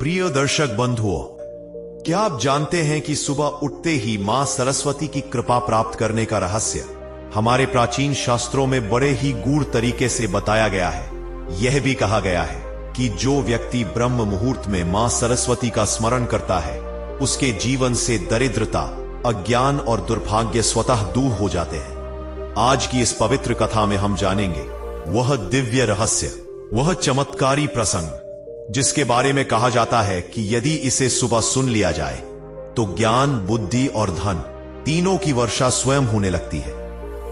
प्रिय दर्शक बंधुओं, क्या आप जानते हैं कि सुबह उठते ही मां सरस्वती की कृपा प्राप्त करने का रहस्य हमारे प्राचीन शास्त्रों में बड़े ही गूढ़ तरीके से बताया गया है। यह भी कहा गया है कि जो व्यक्ति ब्रह्म मुहूर्त में मां सरस्वती का स्मरण करता है, उसके जीवन से दरिद्रता, अज्ञान और दुर्भाग्य स्वतः दूर हो जाते हैं। आज की इस पवित्र कथा में हम जानेंगे वह दिव्य रहस्य, वह चमत्कारी प्रसंग जिसके बारे में कहा जाता है कि यदि इसे सुबह सुन लिया जाए तो ज्ञान, बुद्धि और धन तीनों की वर्षा स्वयं होने लगती है।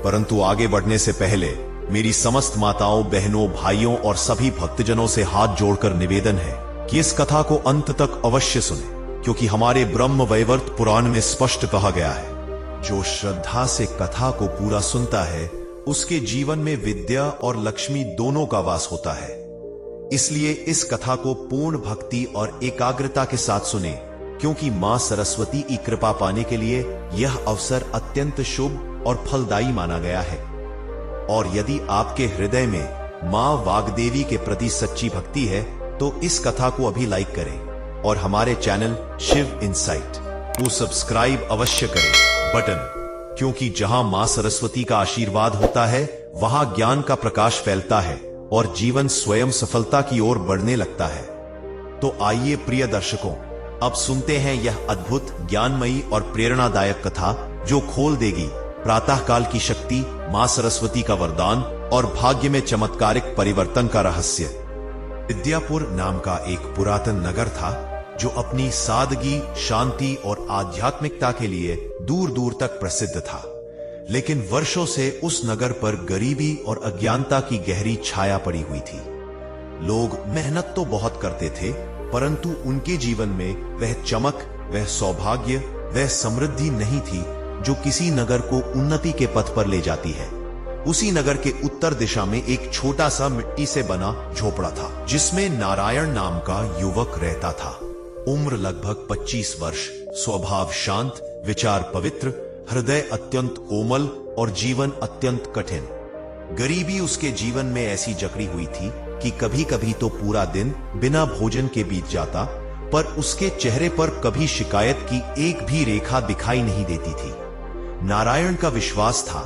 परंतु आगे बढ़ने से पहले मेरी समस्त माताओं, बहनों, भाइयों और सभी भक्तजनों से हाथ जोड़कर निवेदन है कि इस कथा को अंत तक अवश्य सुने, क्योंकि हमारे ब्रह्म वैवर्त पुराण में स्पष्ट कहा गया है, जो श्रद्धा से कथा को पूरा सुनता है उसके जीवन में विद्या और लक्ष्मी दोनों का वास होता है। इसलिए इस कथा को पूर्ण भक्ति और एकाग्रता के साथ सुने, क्योंकि मां सरस्वती की कृपा पाने के लिए यह अवसर अत्यंत शुभ और फलदायी माना गया है। और यदि आपके हृदय में मां वाग्देवी के प्रति सच्ची भक्ति है तो इस कथा को अभी लाइक करें और हमारे चैनल शिव इनसाइट को सब्सक्राइब अवश्य करें बटन, क्योंकि जहां मां सरस्वती का आशीर्वाद होता है वहां ज्ञान का प्रकाश फैलता है और जीवन स्वयं सफलता की ओर बढ़ने लगता है। तो आइए प्रिय दर्शकों, अब सुनते हैं यह अद्भुत, ज्ञानमयी और प्रेरणादायक कथा जो खोल देगी प्रातःकाल की शक्ति, मां सरस्वती का वरदान और भाग्य में चमत्कारिक परिवर्तन का रहस्य। विद्यापुर नाम का एक पुरातन नगर था जो अपनी सादगी, शांति और आध्यात्मिकता के लिए दूर दूर तक प्रसिद्ध था। लेकिन वर्षों से उस नगर पर गरीबी और अज्ञानता की गहरी छाया पड़ी हुई थी। लोग मेहनत तो बहुत करते थे, परंतु उनके जीवन में वह चमक, वह सौभाग्य, वह समृद्धि नहीं थी जो किसी नगर को उन्नति के पथ पर ले जाती है। उसी नगर के उत्तर दिशा में एक छोटा सा मिट्टी से बना झोपड़ा था, जिसमें नारायण नाम का युवक रहता था। उम्र लगभग 25 वर्ष, स्वभाव शांत, विचार पवित्र, हृदय अत्यंत कोमल और जीवन अत्यंत कठिन। गरीबी उसके जीवन में ऐसी जकड़ी हुई थी कि कभी कभी तो पूरा दिन बिना भोजन के बीत जाता, पर उसके चेहरे पर कभी शिकायत की एक भी रेखा दिखाई नहीं देती थी। नारायण का विश्वास था,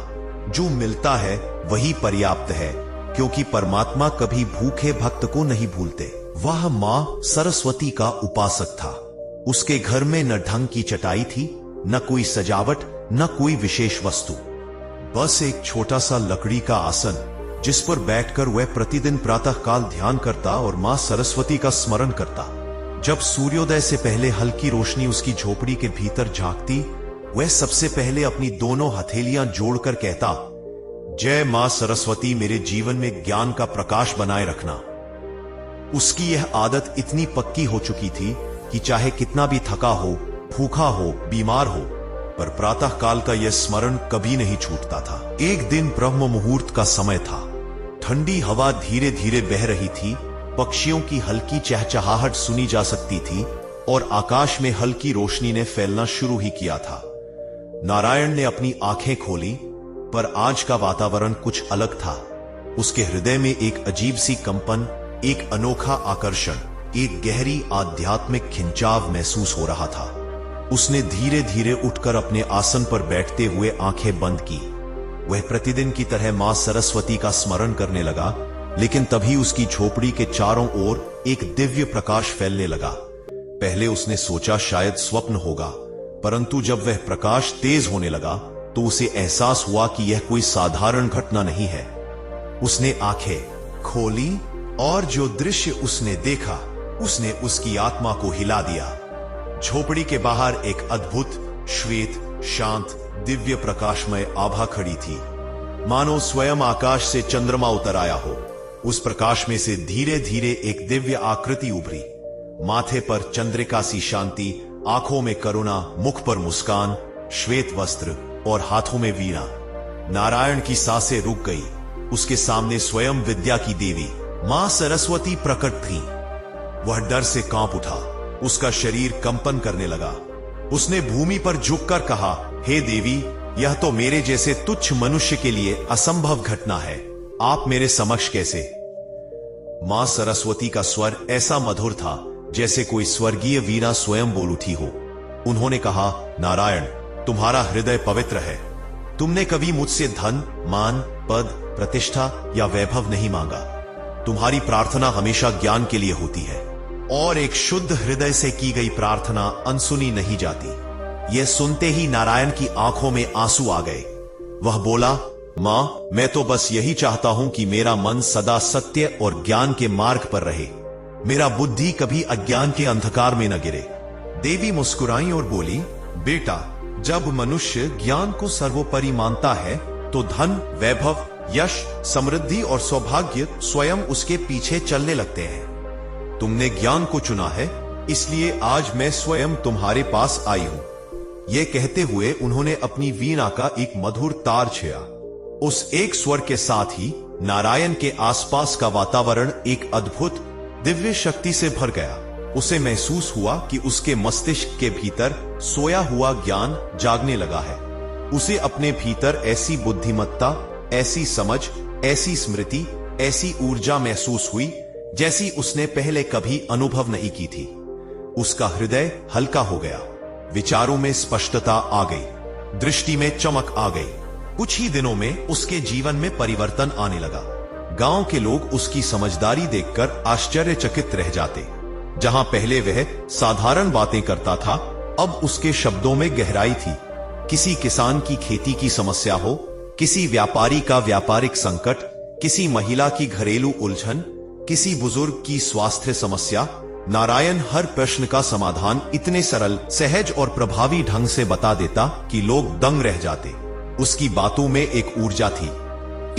जो मिलता है वही पर्याप्त है, क्योंकि परमात्मा कभी भूखे भक्त को नहीं भूलते। वह मां सरस्वती का उपासक था। उसके घर में न ढंग की चटाई थी, न कोई सजावट, न कोई विशेष वस्तु, बस एक छोटा सा लकड़ी का आसन जिस पर बैठकर वह प्रतिदिन प्रातःकाल ध्यान करता और मां सरस्वती का स्मरण करता। जब सूर्योदय से पहले हल्की रोशनी उसकी झोपड़ी के भीतर झांकती, वह सबसे पहले अपनी दोनों हथेलियां जोड़कर कहता, जय मां सरस्वती, मेरे जीवन में ज्ञान का प्रकाश बनाए रखना। उसकी यह आदत इतनी पक्की हो चुकी थी कि चाहे कितना भी थका हो, भूखा हो, बीमार हो, पर प्रातःकाल का यह स्मरण कभी नहीं छूटता था। एक दिन ब्रह्म मुहूर्त का समय था। ठंडी हवा धीरे धीरे बह रही थी, पक्षियों की हल्की चहचहाहट सुनी जा सकती थी और आकाश में हल्की रोशनी ने फैलना शुरू ही किया था। नारायण ने अपनी आंखें खोली, पर आज का वातावरण कुछ अलग था। उसके हृदय में एक अजीब सी कंपन, एक अनोखा आकर्षण, एक गहरी आध्यात्मिक खिंचाव महसूस हो रहा था। उसने धीरे धीरे उठकर अपने आसन पर बैठते हुए आंखें बंद की। वह प्रतिदिन की तरह मां सरस्वती का स्मरण करने लगा, लेकिन तभी उसकी झोपड़ी के चारों ओर एक दिव्य प्रकाश फैलने लगा। पहले उसने सोचा शायद स्वप्न होगा, परंतु जब वह प्रकाश तेज होने लगा तो उसे एहसास हुआ कि यह कोई साधारण घटना नहीं है। उसने आंखें खोली और जो दृश्य उसने देखा, उसने उसकी आत्मा को हिला दिया। झोपड़ी के बाहर एक अद्भुत, श्वेत, शांत, दिव्य प्रकाशमय आभा खड़ी थी, मानो स्वयं आकाश से चंद्रमा उतर आया हो। उस प्रकाश में से धीरे धीरे एक दिव्य आकृति उभरी। माथे पर चंद्रिका सी शांति, आंखों में करुणा, मुख पर मुस्कान, श्वेत वस्त्र और हाथों में वीणा। नारायण की सांसें रुक गई। उसके सामने स्वयं विद्या की देवी मां सरस्वती प्रकट थी। वह डर से कांप उठा, उसका शरीर कंपन करने लगा। उसने भूमि पर झुककर कहा, हे देवी, यह तो मेरे जैसे तुच्छ मनुष्य के लिए असंभव घटना है। आप मेरे समक्ष कैसे? मां सरस्वती का स्वर ऐसा मधुर था जैसे कोई स्वर्गीय वीणा स्वयं बोल उठी हो। उन्होंने कहा, नारायण, तुम्हारा हृदय पवित्र है। तुमने कभी मुझसे धन, मान, पद, प्रतिष्ठा या वैभव नहीं मांगा। तुम्हारी प्रार्थना हमेशा ज्ञान के लिए होती है, और एक शुद्ध हृदय से की गई प्रार्थना अनसुनी नहीं जाती। यह सुनते ही नारायण की आंखों में आंसू आ गए। वह बोला, मां, मैं तो बस यही चाहता हूं कि मेरा मन सदा सत्य और ज्ञान के मार्ग पर रहे। मेरा बुद्धि कभी अज्ञान के अंधकार में न गिरे। देवी मुस्कुराई और बोली, बेटा, जब मनुष्य ज्ञान को सर्वोपरि मानता है तो धन, वैभव, यश, समृद्धि और सौभाग्य स्वयं उसके पीछे चलने लगते हैं। तुमने ज्ञान को चुना है, इसलिए आज मैं स्वयं तुम्हारे पास आई हूं। यह कहते हुए उन्होंने अपनी वीणा का एक मधुर तार छेड़ा। उस एक स्वर के साथ ही नारायण के आसपास का वातावरण एक अद्भुत दिव्य शक्ति से भर गया। उसे महसूस हुआ कि उसके मस्तिष्क के भीतर सोया हुआ ज्ञान जागने लगा है। उसे अपने भीतर ऐसी बुद्धिमत्ता, ऐसी समझ, ऐसी स्मृति, ऐसी ऊर्जा महसूस हुई जैसी उसने पहले कभी अनुभव नहीं की थी। उसका हृदय हल्का हो गया, विचारों में स्पष्टता आ गई, दृष्टि में चमक आ गई। कुछ ही दिनों में उसके जीवन में परिवर्तन आने लगा। गांव के लोग उसकी समझदारी देखकर आश्चर्यचकित रह जाते। जहां पहले वह साधारण बातें करता था, अब उसके शब्दों में गहराई थी। किसी किसान की खेती की समस्या हो, किसी व्यापारी का व्यापारिक संकट, किसी महिला की घरेलू उलझन, किसी बुजुर्ग की स्वास्थ्य समस्या, नारायण हर प्रश्न का समाधान इतने सरल, सहज और प्रभावी ढंग से बता देता कि लोग दंग रह जाते। उसकी बातों में एक ऊर्जा थी,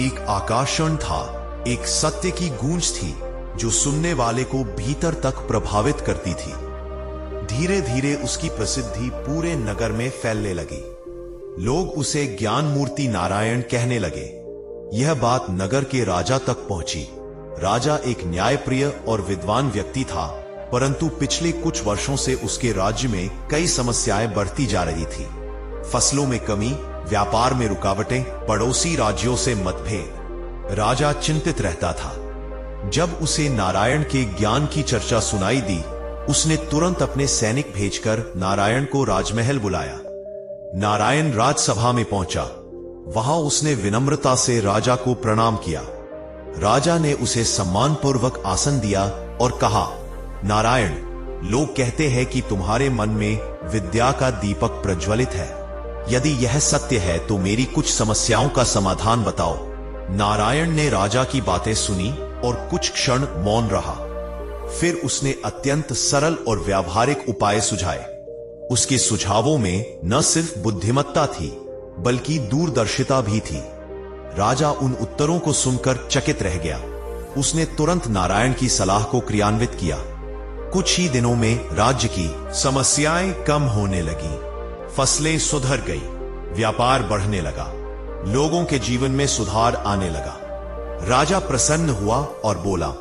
एक आकर्षण था, एक सत्य की गूंज थी जो सुनने वाले को भीतर तक प्रभावित करती थी। धीरे धीरे उसकी प्रसिद्धि पूरे नगर में फैलने लगी। लोग उसे ज्ञान मूर्ति नारायण कहने लगे। यह बात नगर के राजा तक पहुंची। राजा एक न्यायप्रिय और विद्वान व्यक्ति था, परंतु पिछले कुछ वर्षों से उसके राज्य में कई समस्याएं बढ़ती जा रही थी। फसलों में कमी, व्यापार में रुकावटें, पड़ोसी राज्यों से मतभेद। राजा चिंतित रहता था। जब उसे नारायण के ज्ञान की चर्चा सुनाई दी, उसने तुरंत अपने सैनिक भेजकर नारायण को राजमहल बुलाया। नारायण राजसभा में पहुंचा। वहां उसने विनम्रता से राजा को प्रणाम किया। राजा ने उसे सम्मानपूर्वक आसन दिया और कहा, नारायण, लोग कहते हैं कि तुम्हारे मन में विद्या का दीपक प्रज्वलित है। यदि यह सत्य है तो मेरी कुछ समस्याओं का समाधान बताओ। नारायण ने राजा की बातें सुनी और कुछ क्षण मौन रहा। फिर उसने अत्यंत सरल और व्यावहारिक उपाय सुझाए। उसके सुझावों में न सिर्फ बुद्धिमत्ता थी, बल्कि दूरदर्शिता भी थी। राजा उन उत्तरों को सुनकर चकित रह गया। उसने तुरंत नारायण की सलाह को क्रियान्वित किया। कुछ ही दिनों में राज्य की समस्याएं कम होने लगी, फसलें सुधर गई, व्यापार बढ़ने लगा, लोगों के जीवन में सुधार आने लगा। राजा प्रसन्न हुआ और बोला,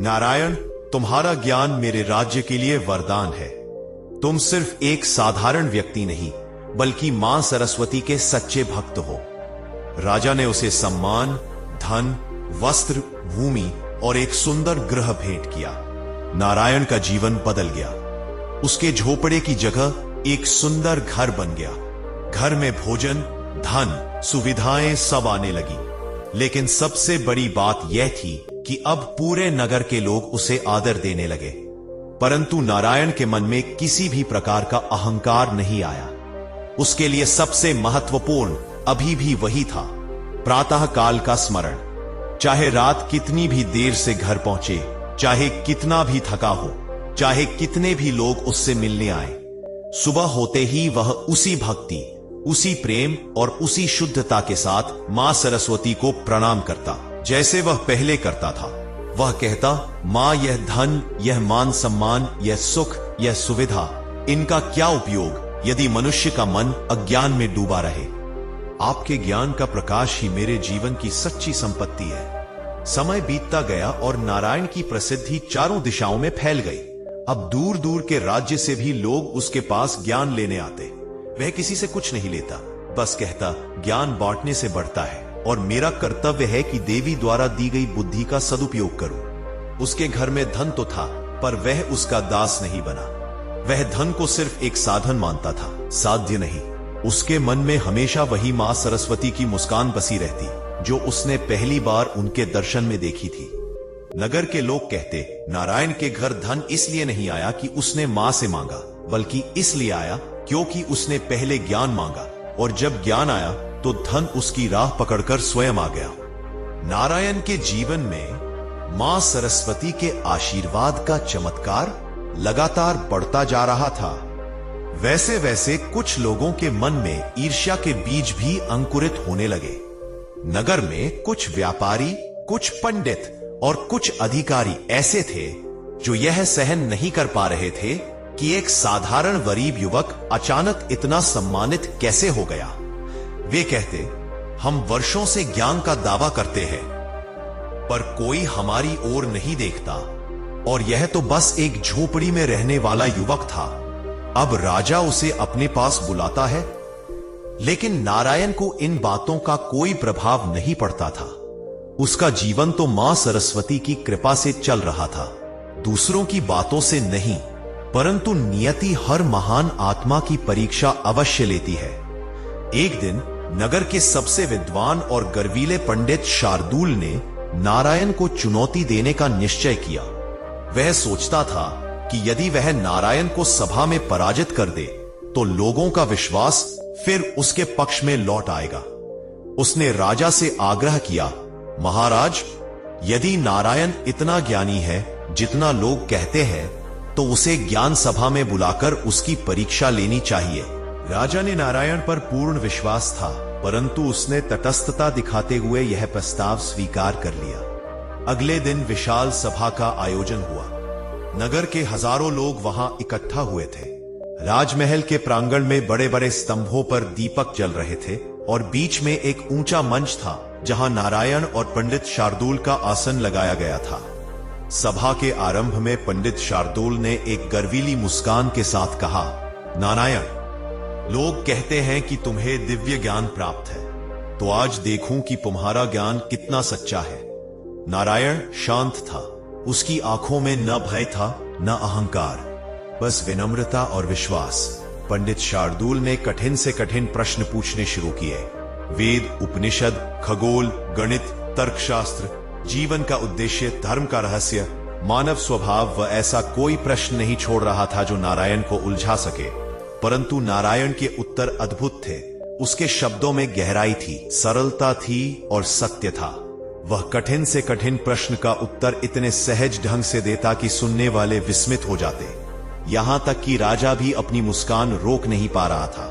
नारायण, तुम्हारा ज्ञान मेरे राज्य के लिए वरदान है। तुम सिर्फ एक साधारण व्यक्ति नहीं, बल्कि मां सरस्वती के सच्चे भक्त हो। राजा ने उसे सम्मान, धन, वस्त्र, भूमि और एक सुंदर गृह भेंट किया। नारायण का जीवन बदल गया। उसके झोपड़े की जगह एक सुंदर घर बन गया। घर में भोजन, धन, सुविधाएं सब आने लगी। लेकिन सबसे बड़ी बात यह थी कि अब पूरे नगर के लोग उसे आदर देने लगे। परंतु नारायण के मन में किसी भी प्रकार का अहंकार नहीं आया। उसके लिए सबसे महत्वपूर्ण अभी भी वही था, प्रातः काल का स्मरण। चाहे रात कितनी भी देर से घर पहुंचे, चाहे कितना भी थका हो, चाहे कितने भी लोग उससे मिलने आए, सुबह होते ही वह उसी भक्ति, उसी प्रेम और उसी शुद्धता के साथ मां सरस्वती को प्रणाम करता जैसे वह पहले करता था। वह कहता, मां, यह धन, यह मान सम्मान, यह सुख, यह सुविधा, इनका क्या उपयोग यदि मनुष्य का मन अज्ञान में डूबा रहे। आपके ज्ञान का प्रकाश ही मेरे जीवन की सच्ची संपत्ति है। समय बीतता गया और नारायण की प्रसिद्धि चारों दिशाओं में फैल गई। अब दूर दूर के राज्य से भी लोग उसके पास ज्ञान लेने आते। वह किसी से कुछ नहीं लेता, बस कहता, ज्ञान बांटने से बढ़ता है और मेरा कर्तव्य है कि देवी द्वारा दी गई बुद्धि का सदुपयोग करूं। उसके घर में धन तो था, पर वह उसका दास नहीं बना। वह धन को सिर्फ एक साधन मानता था, साध्य नहीं। उसके मन में हमेशा वही मां सरस्वती की मुस्कान बसी रहती जो उसने पहली बार उनके दर्शन में देखी थी। नगर के लोग कहते, नारायण के घर धन इसलिए नहीं आया कि उसने मां से मांगा, बल्कि इसलिए आया क्योंकि उसने पहले ज्ञान मांगा, और जब ज्ञान आया तो धन उसकी राह पकड़कर स्वयं आ गया। नारायण के जीवन में मां सरस्वती के आशीर्वाद का चमत्कार लगातार बढ़ता जा रहा था। वैसे वैसे कुछ लोगों के मन में ईर्ष्या के बीज भी अंकुरित होने लगे। नगर में कुछ व्यापारी, कुछ पंडित और कुछ अधिकारी ऐसे थे जो यह सहन नहीं कर पा रहे थे कि एक साधारण गरीब युवक अचानक इतना सम्मानित कैसे हो गया। वे कहते, हम वर्षों से ज्ञान का दावा करते हैं, पर कोई हमारी ओर नहीं देखता, और यह तो बस एक झोपड़ी में रहने वाला युवक था, अब राजा उसे अपने पास बुलाता है। लेकिन नारायण को इन बातों का कोई प्रभाव नहीं पड़ता था। उसका जीवन तो मां सरस्वती की कृपा से चल रहा था, दूसरों की बातों से नहीं। परंतु नियति हर महान आत्मा की परीक्षा अवश्य लेती है। एक दिन नगर के सबसे विद्वान और गर्वीले पंडित शार्दूल ने नारायण को चुनौती देने का निश्चय किया। वह सोचता था कि यदि वह नारायण को सभा में पराजित कर दे तो लोगों का विश्वास फिर उसके पक्ष में लौट आएगा। उसने राजा से आग्रह किया, महाराज, यदि नारायण इतना ज्ञानी है जितना लोग कहते हैं, तो उसे ज्ञान सभा में बुलाकर उसकी परीक्षा लेनी चाहिए। राजा ने नारायण पर पूर्ण विश्वास था, परंतु उसने तटस्थता दिखाते हुए यह प्रस्ताव स्वीकार कर लिया। अगले दिन विशाल सभा का आयोजन हुआ। नगर के हजारों लोग वहां इकट्ठा हुए थे। राजमहल के प्रांगण में बड़े बड़े स्तंभों पर दीपक जल रहे थे और बीच में एक ऊंचा मंच था जहां नारायण और पंडित शार्दूल का आसन लगाया गया था। सभा के आरंभ में पंडित शार्दूल ने एक गर्वीली मुस्कान के साथ कहा, नारायण, लोग कहते हैं कि तुम्हें दिव्य ज्ञान प्राप्त है, तो आज देखूं कि तुम्हारा ज्ञान कितना सच्चा है। नारायण शांत था। उसकी आंखों में न भय था न अहंकार, बस विनम्रता और विश्वास। पंडित शार्दूल ने कठिन से कठिन प्रश्न पूछने शुरू किए। वेद, उपनिषद, खगोल, गणित, तर्कशास्त्र, जीवन का उद्देश्य, धर्म का रहस्य, मानव स्वभाव व ऐसा कोई प्रश्न नहीं छोड़ रहा था जो नारायण को उलझा सके। परंतु नारायण के उत्तर अद्भुत थे। उसके शब्दों में गहराई थी, सरलता थी और सत्य था। वह कठिन से कठिन प्रश्न का उत्तर इतने सहज ढंग से देता कि सुनने वाले विस्मित हो जाते। यहां तक कि राजा भी अपनी मुस्कान रोक नहीं पा रहा था।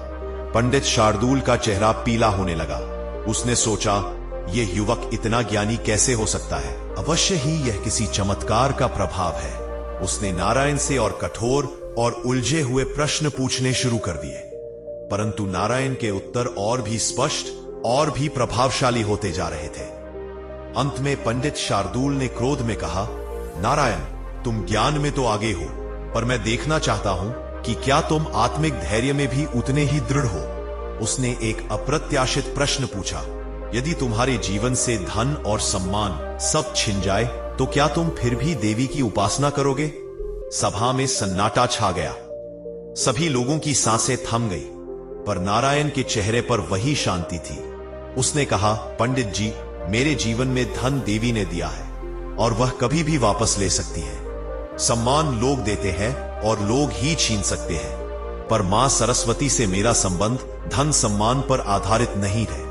पंडित शार्दूल का चेहरा पीला होने लगा। उसने सोचा, यह युवक इतना ज्ञानी कैसे हो सकता है? अवश्य ही यह किसी चमत्कार का प्रभाव है। उसने नारायण से और कठोर और उलझे हुए प्रश्न पूछने शुरू कर दिए, परंतु नारायण के उत्तर और भी स्पष्ट और भी प्रभावशाली होते जा रहे थे। अंत में पंडित शार्दूल ने क्रोध में कहा, नारायण, तुम ज्ञान में तो आगे हो, पर मैं देखना चाहता हूं कि क्या तुम आत्मिक धैर्य में भी उतने ही दृढ़ हो। उसने एक अप्रत्याशित प्रश्न पूछा, यदि तुम्हारे जीवन से धन और सम्मान सब छिन जाए तो क्या तुम फिर भी देवी की उपासना करोगे? सभा में सन्नाटा छा गया। सभी लोगों की सांसें थम गई, पर नारायण के चेहरे पर वही शांति थी। उसने कहा, पंडित जी, मेरे जीवन में धन देवी ने दिया है और वह कभी भी वापस ले सकती है। सम्मान लोग देते हैं और लोग ही छीन सकते हैं, पर मां सरस्वती से मेरा संबंध धन सम्मान पर आधारित नहीं है।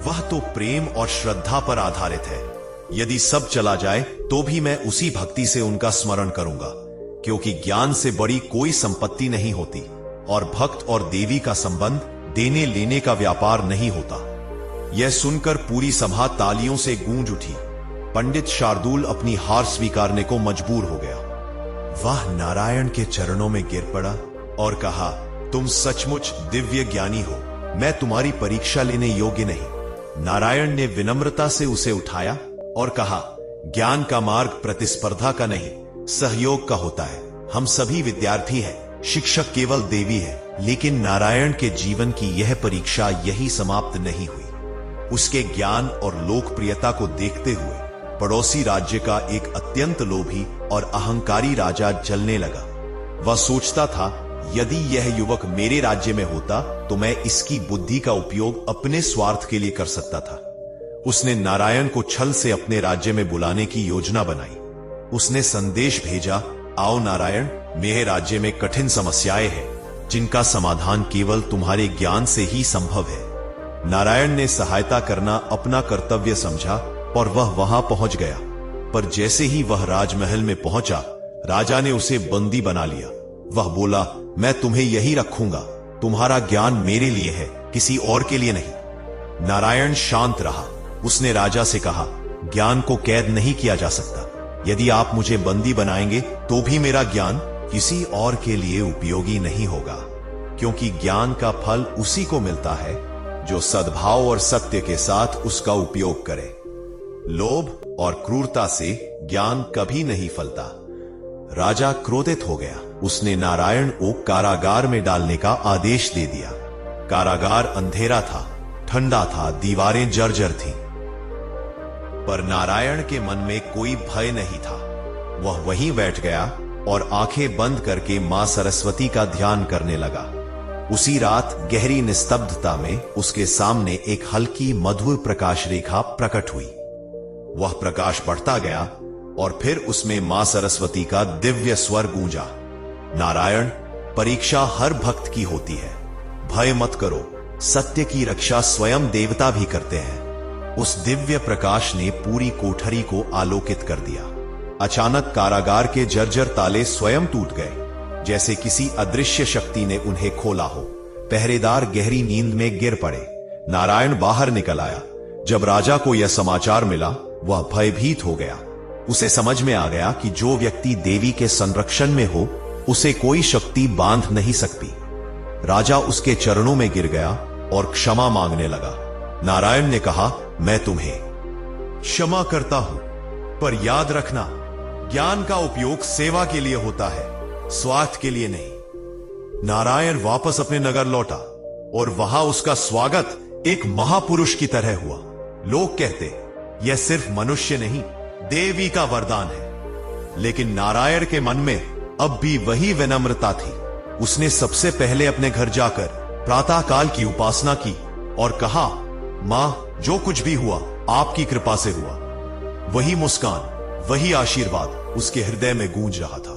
वह तो प्रेम और श्रद्धा पर आधारित है। यदि सब चला जाए तो भी मैं उसी भक्ति से उनका स्मरण करूंगा, क्योंकि ज्ञान से बड़ी कोई संपत्ति नहीं होती और भक्त और देवी का संबंध देने लेने का व्यापार नहीं होता। यह सुनकर पूरी सभा तालियों से गूंज उठी। पंडित शार्दूल अपनी हार स्वीकारने को मजबूर हो गया। वह नारायण के चरणों में गिर पड़ा और कहा, तुम सचमुच दिव्य ज्ञानी हो, मैं तुम्हारी परीक्षा लेने योग्य नहीं। नारायण ने विनम्रता से उसे उठाया और कहा, ज्ञान का मार्ग प्रतिस्पर्धा का नहीं, सहयोग का होता है। हम सभी विद्यार्थी हैं, शिक्षक केवल देवी है। लेकिन नारायण के जीवन की यह परीक्षा यही समाप्त नहीं हुई। उसके ज्ञान और लोकप्रियता को देखते हुए पड़ोसी राज्य का एक अत्यंत लोभी और अहंकारी राजा जलने लगा। वह सोचता था, यदि यह युवक मेरे राज्य में होता तो मैं इसकी बुद्धि का उपयोग अपने स्वार्थ के लिए कर सकता था। उसने नारायण को छल से अपने राज्य में बुलाने की योजना बनाई। उसने संदेश भेजा, आओ नारायण, मेरे राज्य में कठिन समस्याएं हैं जिनका समाधान केवल तुम्हारे ज्ञान से ही संभव है। नारायण ने सहायता करना अपना कर्तव्य समझा और वह वहां पहुंच गया। पर जैसे ही वह राजमहल में पहुंचा, राजा ने उसे बंदी बना लिया। वह बोला, मैं तुम्हें यही रखूंगा, तुम्हारा ज्ञान मेरे लिए है, किसी और के लिए नहीं। नारायण शांत रहा। उसने राजा से कहा, ज्ञान को कैद नहीं किया जा सकता। यदि आप मुझे बंदी बनाएंगे तो भी मेरा ज्ञान किसी और के लिए उपयोगी नहीं होगा, क्योंकि ज्ञान का फल उसी को मिलता है जो सद्भाव और सत्य के साथ उसका उपयोग करे। लोभ और क्रूरता से ज्ञान कभी नहीं फलता। राजा क्रोधित हो गया। उसने नारायण को कारागार में डालने का आदेश दे दिया। कारागार अंधेरा था, ठंडा था, दीवारें जर्जर थीं। पर नारायण के मन में कोई भय नहीं था। वह वहीं बैठ गया और आंखें बंद करके मां सरस्वती का ध्यान करने लगा। उसी रात गहरी निस्तब्धता में उसके सामने एक हल्की मधुर प्रकाश रेखा प्रकट हुई। वह प्रकाश बढ़ता गया और फिर उसमें मां सरस्वती का दिव्य स्वर गूंजा, नारायण, परीक्षा हर भक्त की होती है। भय मत करो, सत्य की रक्षा स्वयं देवता भी करते हैं। उस दिव्य प्रकाश ने पूरी कोठरी को आलोकित कर दिया। अचानक कारागार के जर्जर ताले स्वयं टूट गए, जैसे किसी अदृश्य शक्ति ने उन्हें खोला हो। पहरेदार गहरी नींद में गिर पड़े। नारायण बाहर निकल आया। जब राजा को यह समाचार मिला, वह भयभीत हो गया। उसे समझ में आ गया कि जो व्यक्ति देवी के संरक्षण में हो, उसे कोई शक्ति बांध नहीं सकती। राजा उसके चरणों में गिर गया और क्षमा मांगने लगा। नारायण ने कहा, मैं तुम्हें क्षमा करता हूं, पर याद रखना, ज्ञान का उपयोग सेवा के लिए होता है, स्वार्थ के लिए नहीं। नारायण वापस अपने नगर लौटा और वहां उसका स्वागत एक महापुरुष की तरह हुआ। लोग कहते, यह सिर्फ मनुष्य नहीं, देवी का वरदान है। लेकिन नारायण के मन में अब भी वही विनम्रता थी। उसने सबसे पहले अपने घर जाकर प्रातःकाल की उपासना की और कहा, मां, जो कुछ भी हुआ आपकी कृपा से हुआ। वही मुस्कान, वही आशीर्वाद उसके हृदय में गूंज रहा था,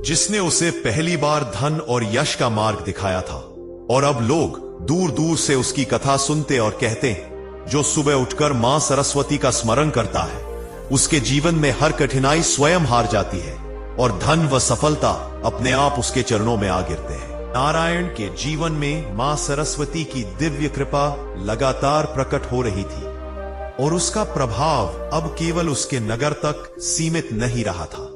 जिसने उसे पहली बार धन और यश का मार्ग दिखाया था। और अब लोग दूर दूर से उसकी कथा सुनते और कहते, जो सुबह उठकर मां सरस्वती का स्मरण करता है, उसके जीवन में हर कठिनाई स्वयं हार जाती है और धन व सफलता अपने आप उसके चरणों में आ गिरते हैं। नारायण के जीवन में मां सरस्वती की दिव्य कृपा लगातार प्रकट हो रही थी और उसका प्रभाव अब केवल उसके नगर तक सीमित नहीं रहा था।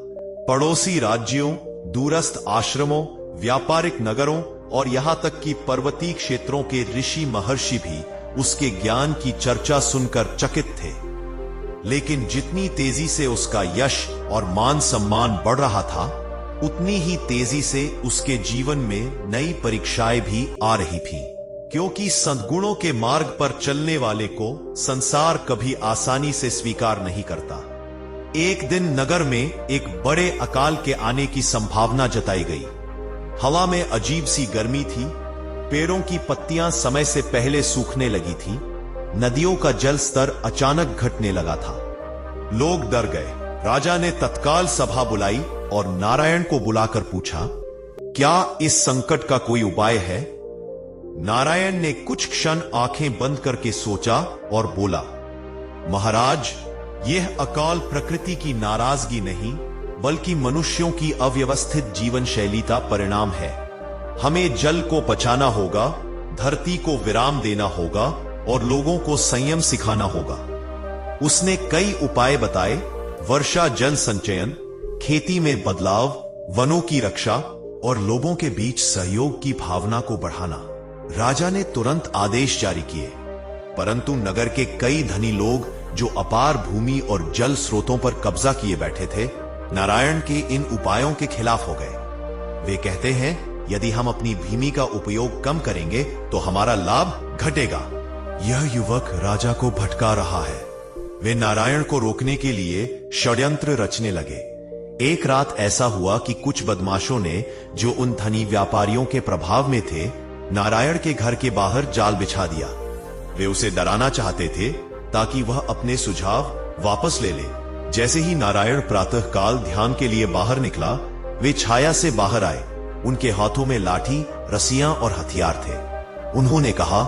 पड़ोसी राज्यों, दूरस्थ आश्रमों, व्यापारिक नगरों और यहां तक कि पर्वतीय क्षेत्रों के ऋषि महर्षि भी उसके ज्ञान की चर्चा सुनकर चकित थे। लेकिन जितनी तेजी से उसका यश और मान सम्मान बढ़ रहा था, उतनी ही तेजी से उसके जीवन में नई परीक्षाएं भी आ रही थीं, क्योंकि सद्गुणों के मार्ग पर चलने वाले को संसार कभी आसानी से स्वीकार नहीं करता। एक दिन नगर में एक बड़े अकाल के आने की संभावना जताई गई। हवा में अजीब सी गर्मी थी, पेड़ों की पत्तियां समय से पहले सूखने लगी थीं, नदियों का जल स्तर अचानक घटने लगा था। लोग डर गए। राजा ने तत्काल सभा बुलाई और नारायण को बुलाकर पूछा, क्या इस संकट का कोई उपाय है? नारायण ने कुछ क्षण आंखें बंद करके सोचा और बोला, महाराज, यह अकाल प्रकृति की नाराजगी नहीं, बल्कि मनुष्यों की अव्यवस्थित जीवन शैली का परिणाम है। हमें जल को बचाना होगा, धरती को विराम देना होगा और लोगों को संयम सिखाना होगा। उसने कई उपाय बताए, वर्षा जल संचयन, खेती में बदलाव, वनों की रक्षा और लोगों के बीच सहयोग की भावना को बढ़ाना। राजा ने तुरंत आदेश जारी किए, परंतु नगर के कई धनी लोग जो अपार भूमि और जल स्रोतों पर कब्जा किए बैठे थे, नारायण के इन उपायों के खिलाफ हो गए। वे कहते हैं, यदि हम अपनी भूमि का उपयोग कम करेंगे तो हमारा लाभ घटेगा। यह युवक राजा को भटका रहा है। वे नारायण को रोकने के लिए षड्यंत्र रचने लगे। एक रात ऐसा हुआ कि कुछ बदमाशों ने, जो उन धनी व्यापारियों के प्रभाव में थे, नारायण के घर के बाहर जाल बिछा दिया। वे उसे डराना चाहते थे ताकि वह अपने सुझाव वापस ले ले। जैसे ही नारायण प्रातःकाल ध्यान के लिए बाहर निकला, वे छाया से बाहर आए। उनके हाथों में लाठी, रस्सियां और हथियार थे। उन्होंने कहा,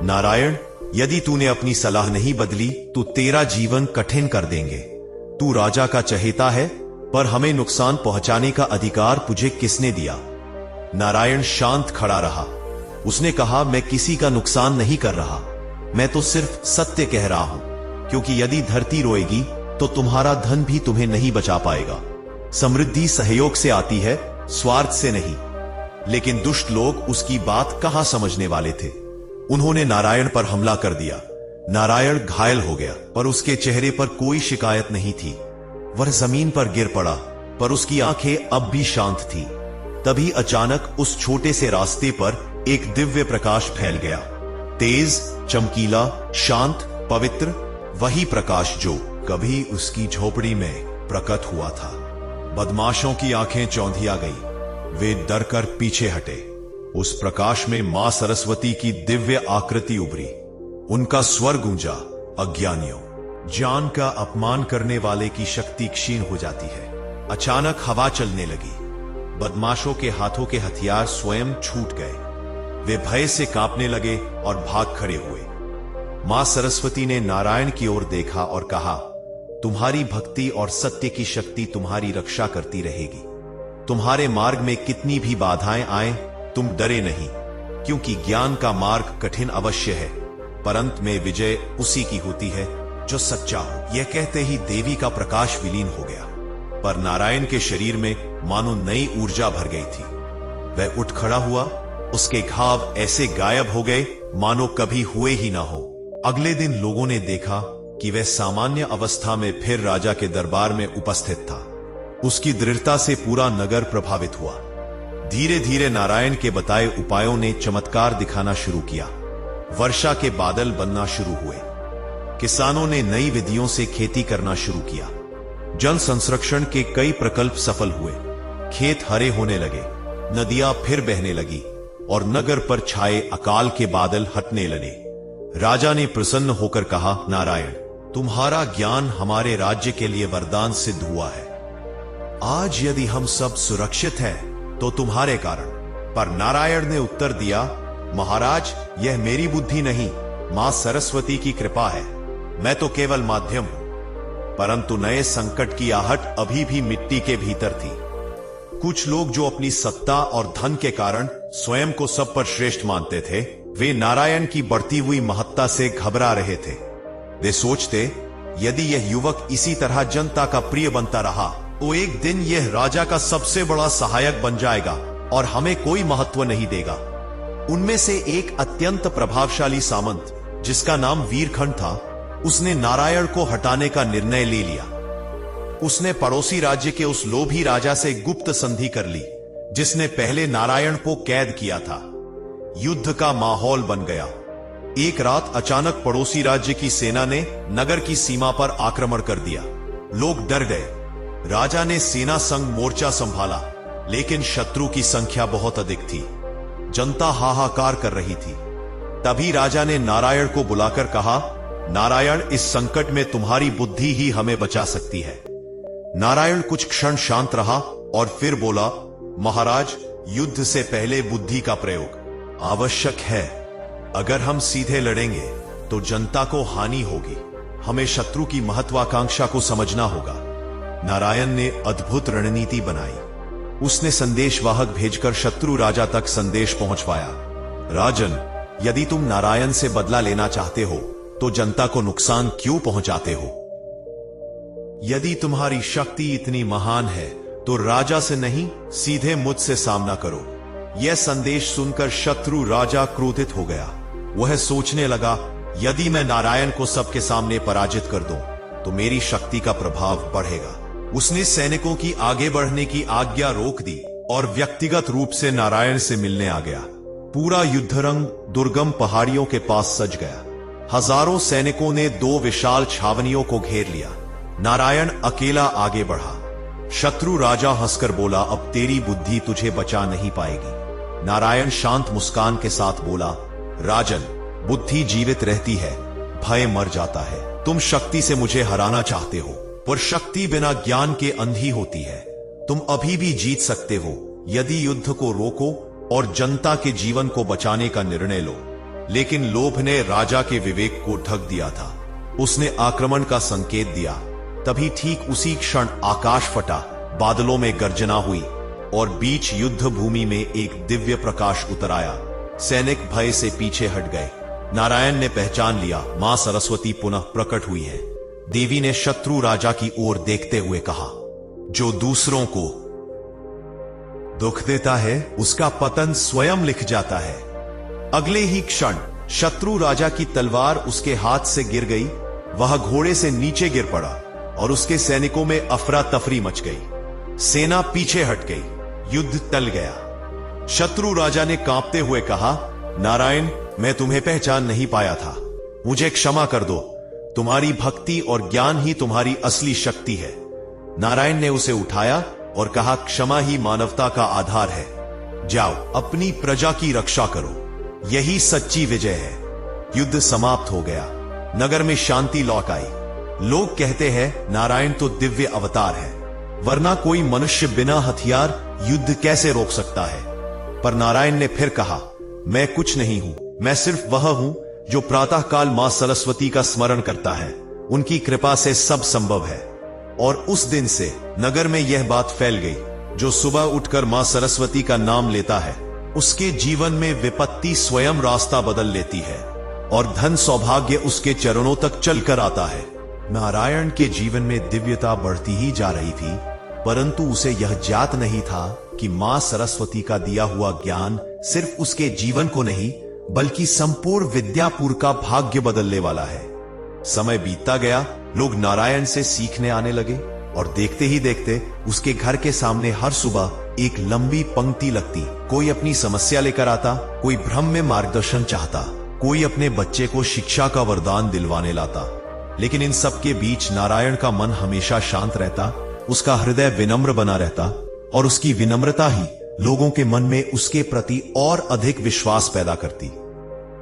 नारायण, यदि तूने अपनी सलाह नहीं बदली तो तेरा जीवन कठिन कर देंगे। तू राजा का चहेता है, पर हमें नुकसान पहुंचाने का अधिकार तुझे किसने दिया? नारायण शांत खड़ा रहा। उसने कहा, मैं किसी का नुकसान नहीं कर रहा, मैं तो सिर्फ सत्य कह रहा हूं, क्योंकि यदि धरती रोएगी तो तुम्हारा धन भी तुम्हें नहीं बचा पाएगा। समृद्धि सहयोग से आती है, स्वार्थ से नहीं। लेकिन दुष्ट लोग उसकी बात कहां समझने वाले थे। उन्होंने नारायण पर हमला कर दिया। नारायण घायल हो गया, पर उसके चेहरे पर कोई शिकायत नहीं थी। वह जमीन पर गिर पड़ा, पर उसकी आंखें अब भी शांत थी। तभी अचानक उस छोटे से रास्ते पर एक दिव्य प्रकाश फैल गया। तेज, चमकीला, शांत, पवित्र, वही प्रकाश जो कभी उसकी झोपड़ी में प्रकट हुआ था। बदमाशों की आंखें चौंधिया गई। वे डरकर पीछे हटे। उस प्रकाश में मां सरस्वती की दिव्य आकृति उभरी। उनका स्वर गूंजा, अज्ञानियों, ज्ञान का अपमान करने वाले की शक्ति क्षीण हो जाती है। अचानक हवा चलने लगी। बदमाशों के हाथों के हथियार स्वयं छूट गए। वे भय से कांपने लगे और भाग खड़े हुए। मां सरस्वती ने नारायण की ओर देखा और कहा, तुम्हारी भक्ति और सत्य की शक्ति तुम्हारी रक्षा करती रहेगी। तुम्हारे मार्ग में कितनी भी बाधाएं आए, तुम डरे नहीं, क्योंकि ज्ञान का मार्ग कठिन अवश्य है, पर अंत में विजय उसी की होती है जो सच्चा हो। यह कहते ही देवी का प्रकाश विलीन हो गया, पर नारायण के शरीर में मानो नई ऊर्जा भर गई थी। वह उठ खड़ा हुआ। उसके घाव ऐसे गायब हो गए मानो कभी हुए ही ना हो। अगले दिन लोगों ने देखा कि वह सामान्य अवस्था में फिर राजा के दरबार में उपस्थित था। उसकी दृढ़ता से पूरा नगर प्रभावित हुआ। धीरे धीरे नारायण के बताए उपायों ने चमत्कार दिखाना शुरू किया। वर्षा के बादल बनना शुरू हुए। किसानों ने नई विधियों से खेती करना शुरू किया। जल संरक्षण के कई प्रकल्प सफल हुए। खेत हरे होने लगे, नदियां फिर बहने लगी और नगर पर छाए अकाल के बादल हटने लगे। राजा ने प्रसन्न होकर कहा, नारायण, तुम्हारा ज्ञान हमारे राज्य के लिए वरदान सिद्ध हुआ है। आज यदि हम सब सुरक्षित हैं तो तुम्हारे कारण। पर नारायण ने उत्तर दिया, महाराज, यह मेरी बुद्धि नहीं, मां सरस्वती की कृपा है। मैं तो केवल माध्यम हूं। परंतु नए संकट की आहट अभी भी मिट्टी के भीतर थी। कुछ लोग जो अपनी सत्ता और धन के कारण स्वयं को सब पर श्रेष्ठ मानते थे, वे नारायण की बढ़ती हुई महत्ता से घबरा रहे थे। वे सोचते, यदि यह युवक इसी तरह जनता का प्रिय बनता रहा तो एक दिन यह राजा का सबसे बड़ा सहायक बन जाएगा और हमें कोई महत्व नहीं देगा। उनमें से एक अत्यंत प्रभावशाली सामंत, जिसका नाम वीरखंड था, उसने नारायण को हटाने का निर्णय ले लिया। उसने पड़ोसी राज्य के उस लोभी राजा से गुप्त संधि कर ली, जिसने पहले नारायण को कैद किया था। युद्ध का माहौल बन गया। एक रात अचानक पड़ोसी राज्य की सेना ने नगर की सीमा पर आक्रमण कर दिया। लोग डर गए। राजा ने सेना संग मोर्चा संभाला, लेकिन शत्रु की संख्या बहुत अधिक थी। जनता हाहाकार कर रही थी। तभी राजा ने नारायण को बुलाकर कहा, नारायण, इस संकट में तुम्हारी बुद्धि ही हमें बचा सकती है। नारायण कुछ क्षण शांत रहा और फिर बोला, महाराज, युद्ध से पहले बुद्धि का प्रयोग आवश्यक है। अगर हम सीधे लड़ेंगे तो जनता को हानि होगी। हमें शत्रु की महत्वाकांक्षा को समझना होगा। नारायण ने अद्भुत रणनीति बनाई। उसने संदेशवाहक भेजकर शत्रु राजा तक संदेश पहुंचवाया। राजन, यदि तुम नारायण से बदला लेना चाहते हो तो जनता को नुकसान क्यों पहुंचाते हो? यदि तुम्हारी शक्ति इतनी महान है तो राजा से नहीं, सीधे मुझसे सामना करो। यह संदेश सुनकर शत्रु राजा क्रोधित हो गया। वह सोचने लगा, यदि मैं नारायण को सबके सामने पराजित कर दूं तो मेरी शक्ति का प्रभाव बढ़ेगा। उसने सैनिकों की आगे बढ़ने की आज्ञा रोक दी और व्यक्तिगत रूप से नारायण से मिलने आ गया। पूरा युद्धरंग दुर्गम पहाड़ियों के पास सज गया। हजारों सैनिकों ने दो विशाल छावनियों को घेर लिया। नारायण अकेला आगे बढ़ा। शत्रु राजा हंसकर बोला, अब तेरी बुद्धि तुझे बचा नहीं पाएगी। नारायण शांत मुस्कान के साथ बोला, राजन, बुद्धि जीवित रहती है, भय मर जाता है। तुम शक्ति से मुझे हराना चाहते हो, पर शक्ति बिना ज्ञान के अंधी होती है। तुम अभी भी जीत सकते हो यदि युद्ध को रोको और जनता के जीवन को बचाने का निर्णय लो। लेकिन लोभ ने राजा के विवेक को ढक दिया था। उसने आक्रमण का संकेत दिया। तभी ठीक उसी क्षण आकाश फटा, बादलों में गर्जना हुई और बीच युद्ध भूमि में एक दिव्य प्रकाश उतर आया। सैनिक भय से पीछे हट गए। नारायण ने पहचान लिया, मां सरस्वती पुनः प्रकट हुई है। देवी ने शत्रु राजा की ओर देखते हुए कहा, जो दूसरों को दुख देता है उसका पतन स्वयं लिख जाता है। अगले ही क्षण शत्रु राजा की तलवार उसके हाथ से गिर गई। वह घोड़े से नीचे गिर पड़ा और उसके सैनिकों में अफरा तफरी मच गई। सेना पीछे हट गई। युद्ध टल गया। शत्रु राजा ने कांपते हुए कहा, नारायण, मैं तुम्हें पहचान नहीं पाया था। मुझे क्षमा कर दो। तुम्हारी भक्ति और ज्ञान ही तुम्हारी असली शक्ति है। नारायण ने उसे उठाया और कहा, क्षमा ही मानवता का आधार है। जाओ, अपनी प्रजा की रक्षा करो। यही सच्ची विजय है। युद्ध समाप्त हो गया। नगर में शांति लौट आई। लोग कहते हैं, नारायण तो दिव्य अवतार है, वरना कोई मनुष्य बिना हथियार युद्ध कैसे रोक सकता है। पर नारायण ने फिर कहा, मैं कुछ नहीं हूं, मैं सिर्फ वह हूं जो प्रातःकाल मां सरस्वती का स्मरण करता है। उनकी कृपा से सब संभव है। और उस दिन से नगर में यह बात फैल गई, जो सुबह उठकर मां सरस्वती का नाम लेता है, उसके जीवन में विपत्ति स्वयं रास्ता बदल लेती है और धन सौभाग्य उसके चरणों तक चलकर आता है। नारायण के जीवन में दिव्यता बढ़ती ही जा रही थी, परंतु उसे यह ज्ञात नहीं था कि मां सरस्वती का दिया हुआ ज्ञान सिर्फ उसके जीवन को नहीं, बल्कि संपूर्ण विद्यापुर का भाग्य बदलने वाला है। समय बीतता गया। लोग नारायण से सीखने आने लगे और देखते ही देखते उसके घर के सामने हर सुबह एक लंबी पंक्ति लगती। कोई अपनी समस्या लेकर आता, कोई भ्रम में मार्गदर्शन चाहता, कोई अपने बच्चे को शिक्षा का वरदान दिलवाने लाता। लेकिन इन सब के बीच नारायण का मन हमेशा शांत रहता, उसका हृदय विनम्र बना रहता और उसकी विनम्रता ही लोगों के मन में उसके प्रति और अधिक विश्वास पैदा करती।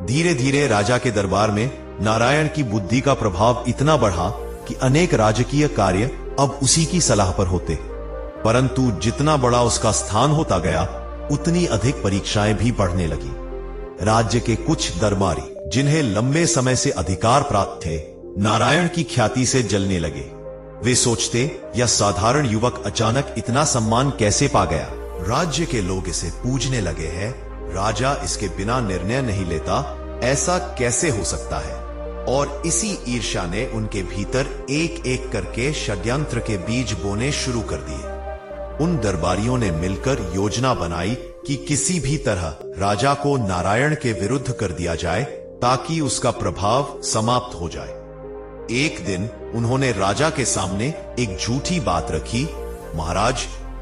धीरे धीरे राजा के दरबार में नारायण की बुद्धि का प्रभाव इतना बढ़ा कि अनेक राजकीय कार्य अब उसी की सलाह पर होते। परंतु जितना बड़ा उसका स्थान होता गया, उतनी अधिक परीक्षाएं भी बढ़ने लगी। राज्य के कुछ दरबारी, जिन्हें लंबे समय से अधिकार प्राप्त थे, नारायण की ख्याति से जलने लगे। वे सोचते, यह साधारण युवक अचानक इतना सम्मान कैसे पा गया। राज्य के लोग इसे पूजने लगे हैं। राजा इसके बिना निर्णय नहीं लेता, ऐसा कैसे हो सकता है। और इसी ईर्ष्या ने उनके भीतर एक एक करके षड्यंत्र के बीज बोने शुरू कर दिए। उन दरबारियों ने मिलकर योजना बनाई कि किसी भी तरह राजा को नारायण के विरुद्ध कर दिया जाए, ताकि उसका प्रभाव समाप्त हो जाए। एक दिन उन्होंने राजा के सामने एक झूठी बात रखी, महाराज,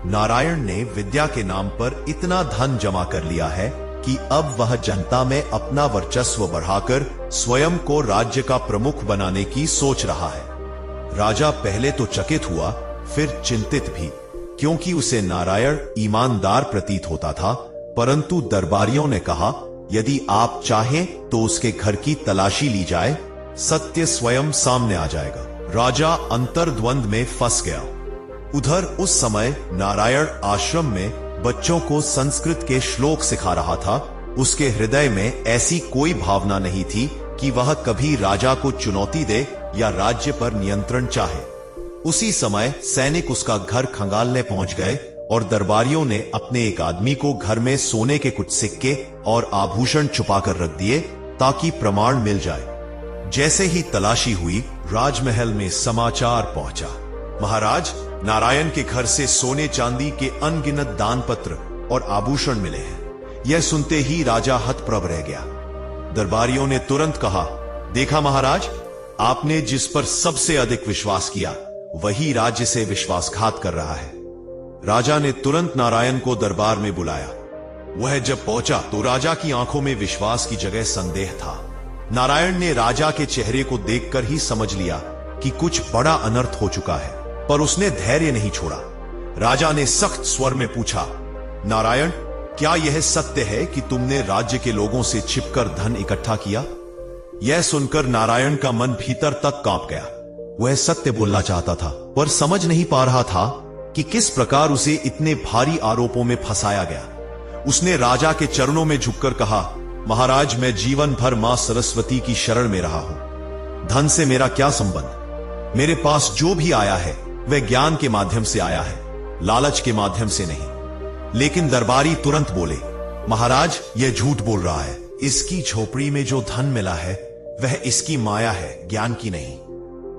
नारायण ने विद्या के नाम पर इतना धन जमा कर लिया है कि अब वह जनता में अपना वर्चस्व बढ़ाकर स्वयं को राज्य का प्रमुख बनाने की सोच रहा है। राजा पहले तो चकित हुआ, फिर चिंतित भी, क्योंकि उसे नारायण ईमानदार प्रतीत होता था। परंतु दरबारियों ने कहा, यदि आप चाहें तो उसके घर की तलाशी ली जाए, सत्य स्वयं सामने आ जाएगा। राजा अंतर्द्वंद में फंस गया। उधर उस समय नारायण आश्रम में बच्चों को संस्कृत के श्लोक सिखा रहा था। उसके हृदय में ऐसी कोई भावना नहीं थी कि वह कभी राजा को चुनौती दे या राज्य पर नियंत्रण चाहे। उसी समय सैनिक उसका घर खंगालने पहुंच गए और दरबारियों ने अपने एक आदमी को घर में सोने के कुछ सिक्के और आभूषण छुपाकर रख दिए, ताकि प्रमाण मिल जाए। जैसे ही तलाशी हुई, राजमहल में समाचार पहुंचा, महाराज, नारायण के घर से सोने चांदी के अनगिनत दान पत्र और आभूषण मिले हैं। यह सुनते ही राजा हतप्रभ रह गया। दरबारियों ने तुरंत कहा, देखा महाराज, आपने जिस पर सबसे अधिक विश्वास किया, वही राज्य से विश्वासघात कर रहा है। राजा ने तुरंत नारायण को दरबार में बुलाया। वह जब पहुंचा तो राजा की आंखों में विश्वास की जगह संदेह था। नारायण ने राजा के चेहरे को देखकर ही समझ लिया कि कुछ बड़ा अनर्थ हो चुका है, पर उसने धैर्य नहीं छोड़ा। राजा ने सख्त स्वर में पूछा, नारायण, क्या यह सत्य है कि तुमने राज्य के लोगों से छिपकर धन इकट्ठा किया? यह सुनकर नारायण का मन भीतर तक कांप गया। वह सत्य बोलना चाहता था, पर समझ नहीं पा रहा था कि किस प्रकार उसे इतने भारी आरोपों में फंसाया गया। उसने राजा के चरणों में झुककर कहा, महाराज, मैं जीवन भर मां सरस्वती की शरण में रहा हूं। धन से मेरा क्या संबंध? मेरे पास जो भी आया है वह ज्ञान के माध्यम से आया है, लालच के माध्यम से नहीं। लेकिन दरबारी तुरंत बोले, महाराज, यह झूठ बोल रहा है। इसकी झोपड़ी में जो धन मिला है वह इसकी माया है, ज्ञान की नहीं।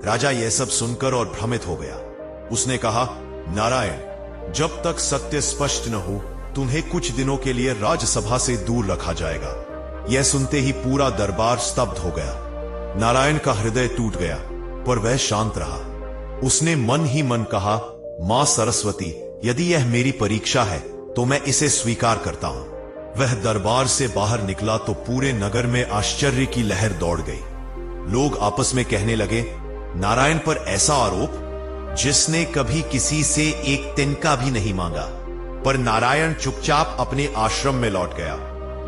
राजा यह सब सुनकर और भ्रमित हो गया। उसने कहा, नारायण, जब तक सत्य स्पष्ट न हो तुम्हें कुछ दिनों के लिए राजसभा से दूर रखा जाएगा। यह सुनते ही पूरा दरबार स्तब्ध हो गया। नारायण का हृदय टूट गया, पर वह शांत रहा। उसने मन ही मन कहा, मां सरस्वती, यदि यह मेरी परीक्षा है तो मैं इसे स्वीकार करता हूं। वह दरबार से बाहर निकला तो पूरे नगर में आश्चर्य की लहर दौड़ गई। लोग आपस में कहने लगे, नारायण पर ऐसा आरोप जिसने कभी किसी से एक तिनका भी नहीं मांगा। पर नारायण चुपचाप अपने आश्रम में लौट गया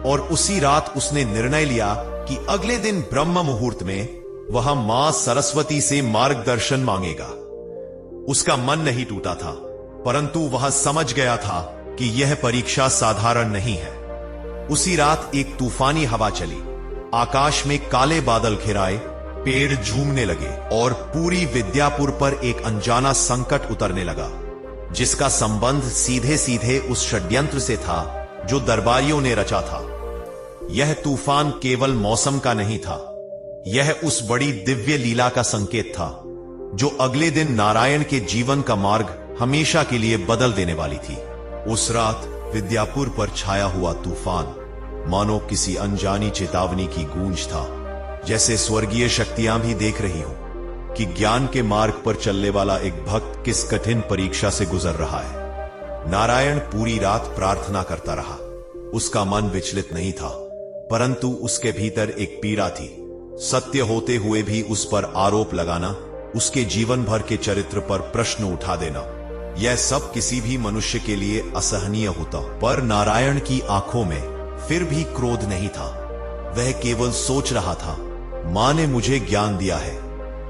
और उसी रात उसने निर्णय लिया कि अगले दिन ब्रह्म मुहूर्त में वह मां सरस्वती से मार्गदर्शन मांगेगा। उसका मन नहीं टूटा था, परंतु वह समझ गया था कि यह परीक्षा साधारण नहीं है। उसी रात एक तूफानी हवा चली, आकाश में काले बादल घिराए, पेड़ झूमने लगे और पूरी विद्यापुर पर एक अनजाना संकट उतरने लगा, जिसका संबंध सीधे सीधे उस षड्यंत्र से था जो दरबारियों ने रचा था। यह तूफान केवल मौसम का नहीं था, यह उस बड़ी दिव्य लीला का संकेत था जो अगले दिन नारायण के जीवन का मार्ग हमेशा के लिए बदल देने वाली थी। उस रात विद्यापुर पर छाया हुआ तूफान मानो किसी अनजानी चेतावनी की गूंज था, जैसे स्वर्गीय शक्तियां भी देख रही हो कि ज्ञान के मार्ग पर चलने वाला एक भक्त किस कठिन परीक्षा से गुजर रहा है। नारायण पूरी रात प्रार्थना करता रहा। उसका मन विचलित नहीं था, परंतु उसके भीतर एक पीड़ा थी। सत्य होते हुए भी उस पर आरोप लगाना, उसके जीवन भर के चरित्र पर प्रश्न उठा देना, यह सब किसी भी मनुष्य के लिए असहनीय होता। पर नारायण की आंखों में फिर भी क्रोध नहीं था। वह केवल सोच रहा था, मां ने मुझे ज्ञान दिया है,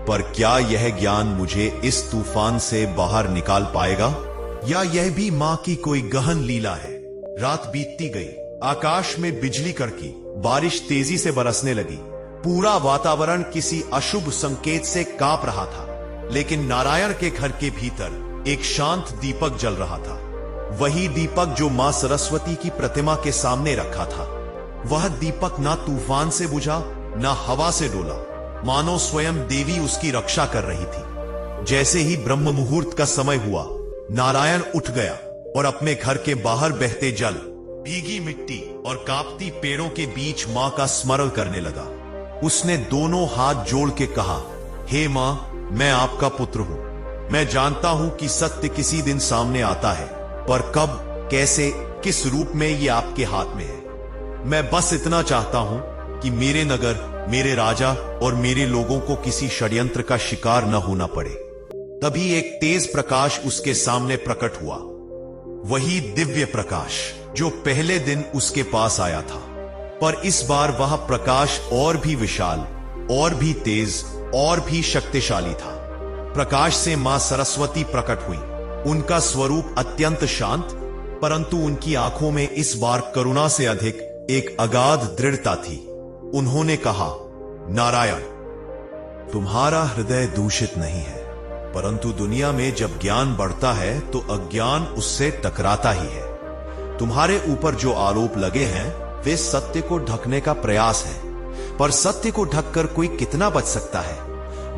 पर क्या यह ज्ञान मुझे इस तूफान से बाहर निकाल पाएगा, या यह भी मां की कोई गहन लीला है। रात बीतती गई, आकाश में बिजली कड़की, बारिश तेजी से बरसने लगी। पूरा वातावरण किसी अशुभ संकेत से कांप रहा था। लेकिन नारायण के घर के भीतर एक शांत दीपक जल रहा था, वही दीपक जो मां सरस्वती की प्रतिमा के सामने रखा था। वह दीपक ना तूफान से बुझा, ना हवा से डोला, मानो स्वयं देवी उसकी रक्षा कर रही थी। जैसे ही ब्रह्म मुहूर्त का समय हुआ, नारायण उठ गया और अपने घर के बाहर बहते जल, भीगी मिट्टी और कांपती पेड़ों के बीच मां का स्मरण करने लगा। उसने दोनों हाथ जोड़ के कहा, हे मां, मैं आपका पुत्र हूं। मैं जानता हूं कि सत्य किसी दिन सामने आता है, पर कब, कैसे, किस रूप में ये आपके हाथ में है। मैं बस इतना चाहता हूं कि मेरे नगर, मेरे राजा और मेरे लोगों को किसी षड्यंत्र का शिकार न होना पड़े। तभी एक तेज प्रकाश उसके सामने प्रकट हुआ, वही दिव्य प्रकाश जो पहले दिन उसके पास आया था। पर इस बार वह प्रकाश और भी विशाल, और भी तेज, और भी शक्तिशाली था। प्रकाश से मां सरस्वती प्रकट हुई। उनका स्वरूप अत्यंत शांत, परंतु उनकी आंखों में इस बार करुणा से अधिक एक अगाध दृढ़ता थी। उन्होंने कहा, नारायण, तुम्हारा हृदय दूषित नहीं है, परंतु दुनिया में जब ज्ञान बढ़ता है तो अज्ञान उससे टकराता ही है। तुम्हारे ऊपर जो आरोप लगे हैं वे सत्य को ढकने का प्रयास है, पर सत्य को ढककर कोई कितना बच सकता है।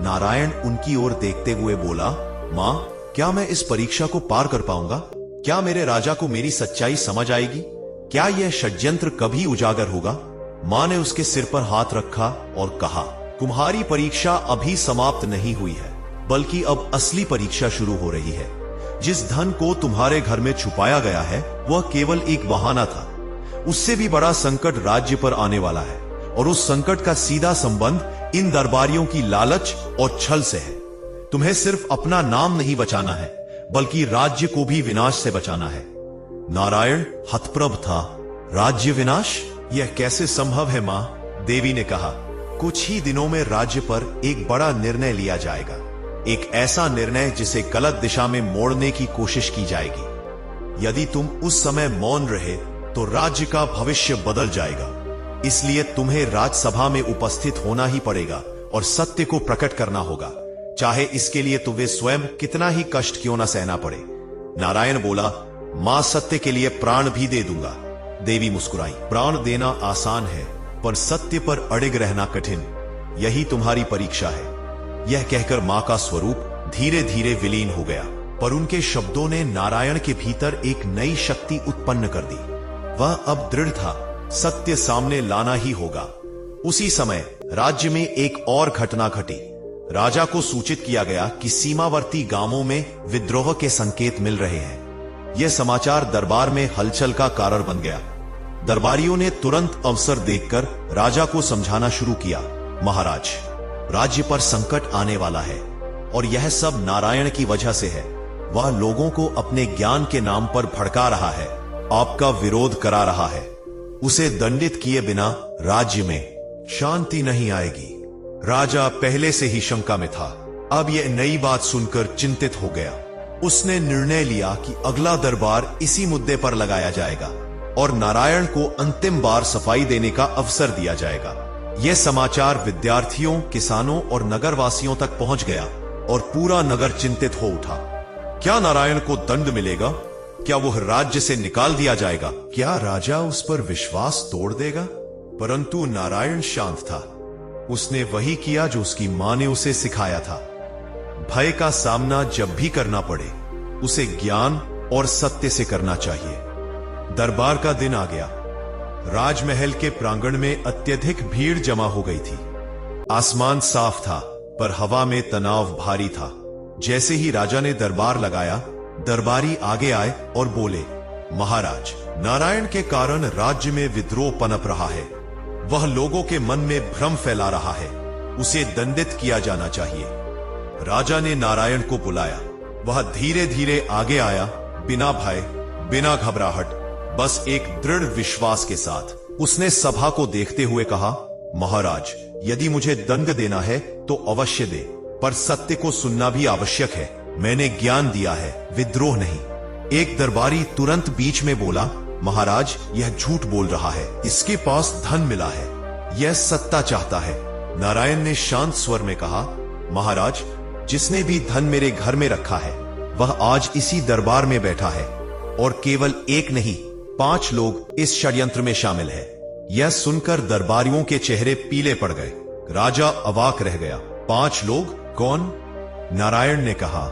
नारायण उनकी ओर देखते हुए बोला, मां, क्या मैं इस परीक्षा को पार कर पाऊंगा? क्या मेरे राजा को मेरी सच्चाई समझ आएगी? क्या यह षड्यंत्र कभी उजागर होगा? मां ने उसके सिर पर हाथ रखा और कहा, तुम्हारी परीक्षा अभी समाप्त नहीं हुई है, बल्कि अब असली परीक्षा शुरू हो रही है। जिस धन को तुम्हारे घर में छुपाया गया है वह केवल एक बहाना था। उससे भी बड़ा संकट राज्य पर आने वाला है, और उस संकट का सीधा संबंध इन दरबारियों की लालच और छल से है। तुम्हें सिर्फ अपना नाम नहीं बचाना है, बल्कि राज्य को भी विनाश से बचाना है। नारायण हतप्रभ था। राज्य विनाश? यह कैसे संभव है मां? देवी ने कहा, कुछ ही दिनों में राज्य पर एक बड़ा निर्णय लिया जाएगा। एक ऐसा निर्णय जिसे गलत दिशा में मोड़ने की कोशिश की जाएगी। यदि तुम उस समय मौन रहे तो राज्य का भविष्य बदल जाएगा। इसलिए तुम्हें राजसभा में उपस्थित होना ही पड़ेगा और सत्य को प्रकट करना होगा, चाहे इसके लिए तुम्हें स्वयं कितना ही कष्ट क्यों न सहना पड़े। नारायण बोला, मां सत्य के लिए प्राण भी दे दूंगा। देवी मुस्कुराई, प्राण देना आसान है पर सत्य पर अड़िग रहना कठिन। यही तुम्हारी परीक्षा है। यह कहकर मां का स्वरूप धीरे धीरे विलीन हो गया, पर उनके शब्दों ने नारायण के भीतर एक नई शक्ति उत्पन्न कर दी। वह अब दृढ़ था, सत्य सामने लाना ही होगा। उसी समय राज्य में एक और घटना घटी। राजा को सूचित किया गया कि सीमावर्ती गांवों में विद्रोह के संकेत मिल रहे हैं। यह समाचार दरबार में हलचल का कारण बन गया। दरबारियों ने तुरंत अवसर देखकर राजा को समझाना शुरू किया, महाराज, राज्य पर संकट आने वाला है और यह सब नारायण की वजह से है। वह लोगों को अपने ज्ञान के नाम पर भड़का रहा है, आपका विरोध करा रहा है। उसे दंडित किए बिना राज्य में शांति नहीं आएगी। राजा पहले से ही शंका में था। अब यह नई बात सुनकर चिंतित हो गया। उसने निर्णय लिया कि अगला दरबार इसी मुद्दे पर लगाया जाएगा और नारायण को अंतिम बार सफाई देने का अवसर दिया जाएगा। यह समाचार विद्यार्थियों, किसानों और नगरवासियों तक पहुंच गया और पूरा नगर चिंतित हो उठा। क्या नारायण को दंड मिलेगा? क्या वह राज्य से निकाल दिया जाएगा? क्या राजा उस पर विश्वास तोड़ देगा? परंतु नारायण शांत था। उसने वही किया जो उसकी मां ने उसे सिखाया था। भय का सामना जब भी करना पड़े, उसे ज्ञान और सत्य से करना चाहिए। दरबार का दिन आ गया। राजमहल के प्रांगण में अत्यधिक भीड़ जमा हो गई थी। आसमान साफ था, पर हवा में तनाव भारी था। जैसे ही राजा ने दरबार लगाया, दरबारी आगे आए और बोले, महाराज, नारायण के कारण राज्य में विद्रोह पनप रहा है। वह लोगों के मन में भ्रम फैला रहा है। उसे दंडित किया जाना चाहिए। राजा ने नारायण को बुलाया। वह धीरे धीरे आगे आया, बिना भय, बिना घबराहट, बस एक दृढ़ विश्वास के साथ। उसने सभा को देखते हुए कहा, महाराज, यदि मुझे दंड देना है तो अवश्य दे, पर सत्य को सुनना भी आवश्यक है। मैंने ज्ञान दिया है, विद्रोह नहीं। एक दरबारी तुरंत बीच में बोला, महाराज, यह झूठ बोल रहा है। इसके पास धन मिला है, यह सत्ता चाहता है। नारायण ने शांत स्वर में कहा, महाराज, जिसने भी धन मेरे घर में रखा है, वह आज इसी दरबार में बैठा है और केवल एक नहीं, 5 लोग इस षड्यंत्र में शामिल है। यह सुनकर दरबारियों के चेहरे पीले पड़ गए। राजा अवाक रह गया। 5 लोग? कौन? नारायण ने कहा,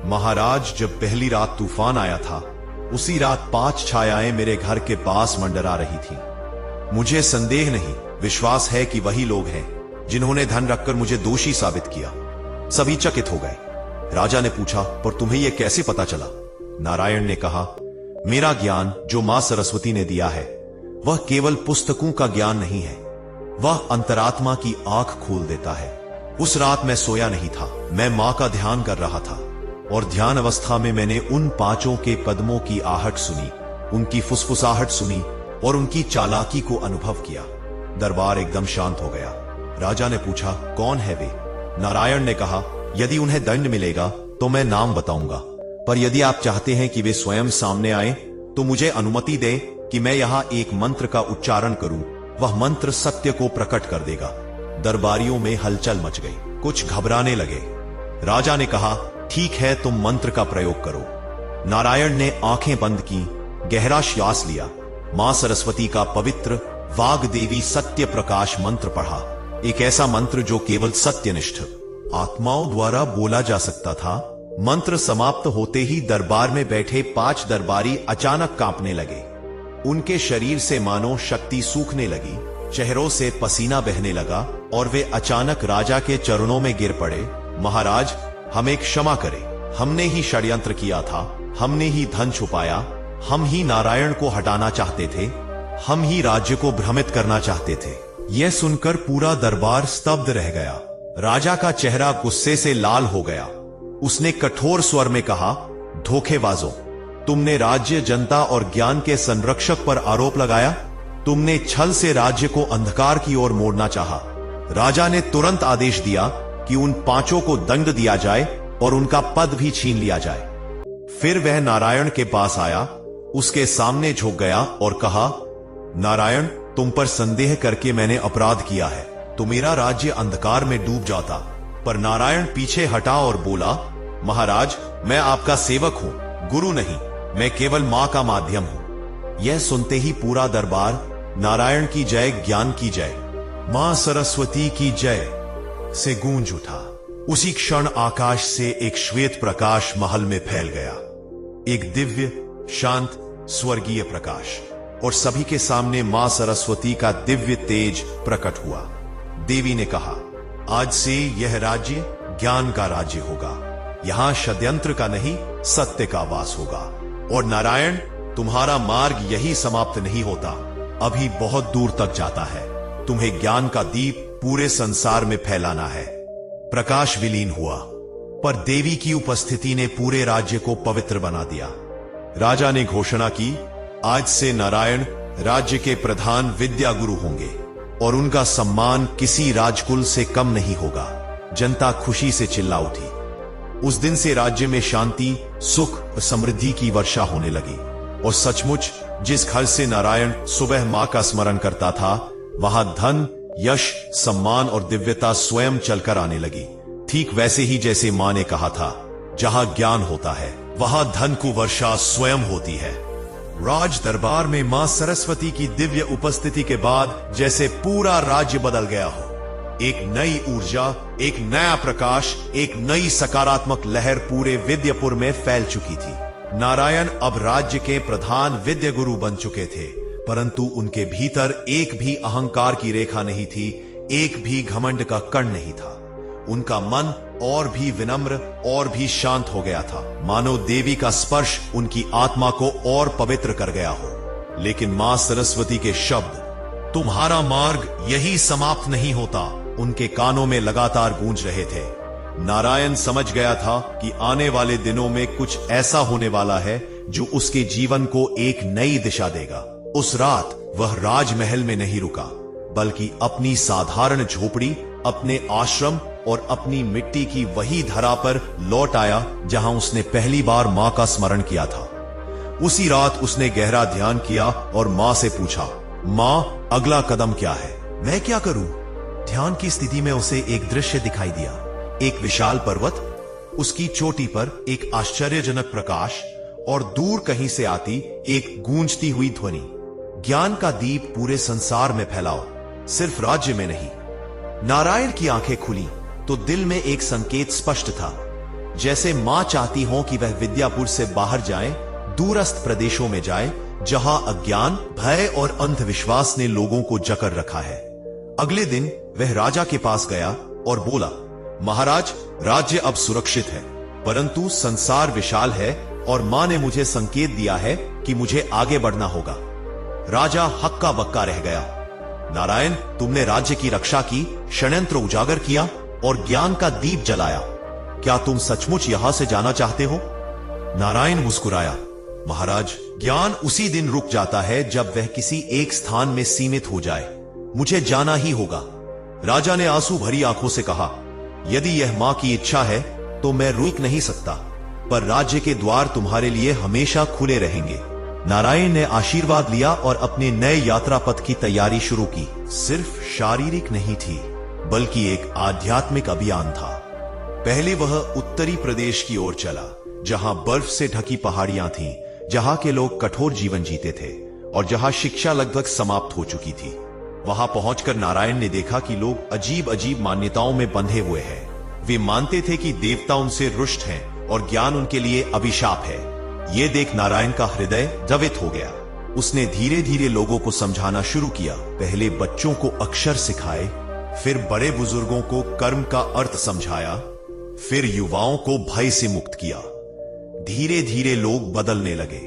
महाराज, जब पहली रात तूफान आया था, उसी रात 5 छायाएं मेरे घर के पास मंडरा रही थी। मुझे संदेह नहीं, विश्वास है कि वही लोग हैं जिन्होंने धन रखकर मुझे दोषी साबित किया। सभी चकित हो गए। राजा ने पूछा, पर तुम्हें यह कैसे पता चला? नारायण ने कहा, मेरा ज्ञान जो मां सरस्वती ने दिया है, वह केवल पुस्तकों का ज्ञान नहीं है, वह अंतरात्मा की आंख खोल देता है। उस रात मैं सोया नहीं था। मैं मां का ध्यान कर रहा था और ध्यान अवस्था में मैंने उन 5 के कदमों की आहट सुनी, उनकी फुसफुसाहट सुनी और उनकी चालाकी को अनुभव किया। दरबार एकदम शांत हो गया। राजा ने पूछा, कौन है वे? नारायण ने कहा, यदि उन्हें दंड मिलेगा तो मैं नाम बताऊंगा, पर यदि आप चाहते हैं कि वे स्वयं सामने आए तो मुझे अनुमति दें कि मैं यहां एक मंत्र का उच्चारण करूं। वह मंत्र सत्य को प्रकट कर देगा। दरबारियों में हलचल मच गई। कुछ घबराने लगे। राजा ने कहा, ठीक है, तुम मंत्र का प्रयोग करो। नारायण ने आंखें बंद की, गहरा श्वास लिया, मां सरस्वती का पवित्र वाग देवी सत्य प्रकाश मंत्र पढ़ा। एक ऐसा मंत्र जो केवल सत्यनिष्ठ आत्माओं द्वारा बोला जा सकता था। मंत्र समाप्त होते ही दरबार में बैठे 5 दरबारी अचानक कांपने लगे। उनके शरीर से मानो शक्ति सूखने लगी, चेहरों से पसीना बहने लगा और वे अचानक राजा के चरणों में गिर पड़े। महाराज, हमें क्षमा करें। हमने ही षड्यंत्र किया था, हमने ही धन छुपाया, हम ही नारायण को हटाना चाहते थे, हम ही राज्य को भ्रमित करना चाहते थे। यह सुनकर पूरा दरबार स्तब्ध रह गया। राजा का चेहरा गुस्से से लाल हो गया। उसने कठोर स्वर में कहा, धोखेबाजों, तुमने राज्य, जनता और ज्ञान के संरक्षक पर आरोप लगाया। तुमने छल से राज्य को अंधकार की ओर मोड़ना चाहा। राजा ने तुरंत आदेश दिया कि उन 5 को दंड दिया जाए और उनका पद भी छीन लिया जाए। फिर वह नारायण के पास आया, उसके सामने झुक गया और कहा, नारायण, तुम पर संदेह करके मैंने अपराध किया है, तो मेरा राज्य अंधकार में डूब जाता। पर नारायण पीछे हटा और बोला, महाराज, मैं आपका सेवक हूं, गुरु नहीं, मैं केवल मां का माध्यम हूं। यह सुनते ही पूरा दरबार नारायण की जय, ज्ञान की जय, मां सरस्वती की जय से गूंज उठा। उसी क्षण आकाश से एक श्वेत प्रकाश महल में फैल गया, एक दिव्य, शांत, स्वर्गीय प्रकाश, और सभी के सामने मां सरस्वती का दिव्य तेज प्रकट हुआ। देवी ने कहा, आज से यह राज्य ज्ञान का राज्य होगा। यहां षड्यंत्र का नहीं, सत्य का वास होगा। और नारायण, तुम्हारा मार्ग यही समाप्त नहीं होता, अभी बहुत दूर तक जाता है। तुम्हें ज्ञान का दीप पूरे संसार में फैलाना है। प्रकाश विलीन हुआ, पर देवी की उपस्थिति ने पूरे राज्य को पवित्र बना दिया। राजा ने घोषणा की, आज से नारायण राज्य के प्रधान विद्या गुरु होंगे और उनका सम्मान किसी राजकुल से कम नहीं होगा। जनता खुशी से चिल्ला उठी। उस दिन से राज्य में शांति, सुख और समृद्धि की वर्षा होने लगी। और सचमुच जिस घर से नारायण सुबह मां का स्मरण करता था, वहां धन, यश, सम्मान और दिव्यता स्वयं चलकर आने लगी। ठीक वैसे ही जैसे मां ने कहा था, जहां ज्ञान होता है वहां धन की वर्षा स्वयं होती है। राज दरबार में मां सरस्वती की दिव्य उपस्थिति के बाद जैसे पूरा राज्य बदल गया हो। एक नई ऊर्जा, एक नया प्रकाश, एक नई सकारात्मक लहर पूरे विद्यापुर में फैल चुकी थी। नारायण अब राज्य के प्रधान विद्या गुरु बन चुके थे, परंतु उनके भीतर एक भी अहंकार की रेखा नहीं थी, एक भी घमंड का कण नहीं था। उनका मन और भी विनम्र और भी शांत हो गया था, मानो देवी का स्पर्श उनकी आत्मा को और पवित्र कर गया हो। लेकिन मां सरस्वती के शब्द, तुम्हारा मार्ग यही समाप्त नहीं होता, उनके कानों में लगातार गूंज रहे थे। नारायण समझ गया था कि आने वाले दिनों में कुछ ऐसा होने वाला है जो उसके जीवन को एक नई दिशा देगा। उस रात वह राजमहल में नहीं रुका, बल्कि अपनी साधारण झोपड़ी, अपने आश्रम और अपनी मिट्टी की वही धरा पर लौट आया जहां उसने पहली बार मां का स्मरण किया था। उसी रात उसने गहरा ध्यान किया और मां से पूछा, मां, अगला कदम क्या है? मैं क्या करूं? ध्यान की स्थिति में उसे एक दृश्य दिखाई दिया। एक विशाल पर्वत, उसकी चोटी पर एक आश्चर्यजनक प्रकाश और दूर कहीं से आती एक गूंजती हुई ध्वनि, ज्ञान का दीप पूरे संसार में फैलाओ, सिर्फ राज्य में नहीं। नारायण की आंखें खुली तो दिल में एक संकेत स्पष्ट था, जैसे मां चाहती हो कि वह विद्यापुर से बाहर जाए, दूरस्थ प्रदेशों में जाए, जहां अज्ञान, भय और अंधविश्वास ने लोगों को जकड़ रखा है। अगले दिन वह राजा के पास गया और बोला, महाराज, राज्य अब सुरक्षित है, परंतु संसार विशाल है और मां ने मुझे संकेत दिया है कि मुझे आगे बढ़ना होगा। राजा हक्का बक्का रह गया। नारायण, तुमने राज्य की रक्षा की, षड्यंत्र उजागर किया और ज्ञान का दीप जलाया। क्या तुम सचमुच यहां से जाना चाहते हो? नारायण मुस्कुराया, महाराज, ज्ञान उसी दिन रुक जाता है जब वह किसी एक स्थान में सीमित हो जाए। मुझे जाना ही होगा। राजा ने आंसू भरी आंखों से कहा, यदि यह मां की इच्छा है तो मैं रुक नहीं सकता, पर राज्य के द्वार तुम्हारे लिए हमेशा खुले रहेंगे। नारायण ने आशीर्वाद लिया और अपने नए यात्रा पथ की तैयारी शुरू की। सिर्फ शारीरिक नहीं थी, बल्कि एक आध्यात्मिक अभियान था। पहले वह उत्तरी प्रदेश की ओर चला, जहां बर्फ से ढकी पहाड़ियां थीं, जहां के लोग कठोर जीवन जीते थे और जहां शिक्षा लगभग समाप्त हो चुकी थी। वहां पहुंचकर नारायण ने देखा कि लोग अजीब अजीब मान्यताओं में बंधे हुए हैं। वे मानते थे कि देवता उनसे रुष्ट हैं और ज्ञान उनके लिए अभिशाप है। ये देख नारायण का हृदय द्रवित हो गया। उसने धीरे धीरे लोगों को समझाना शुरू किया। पहले बच्चों को अक्षर सिखाए, फिर बड़े बुजुर्गों को कर्म का अर्थ समझाया, फिर युवाओं को भय से मुक्त किया। धीरे धीरे लोग बदलने लगे।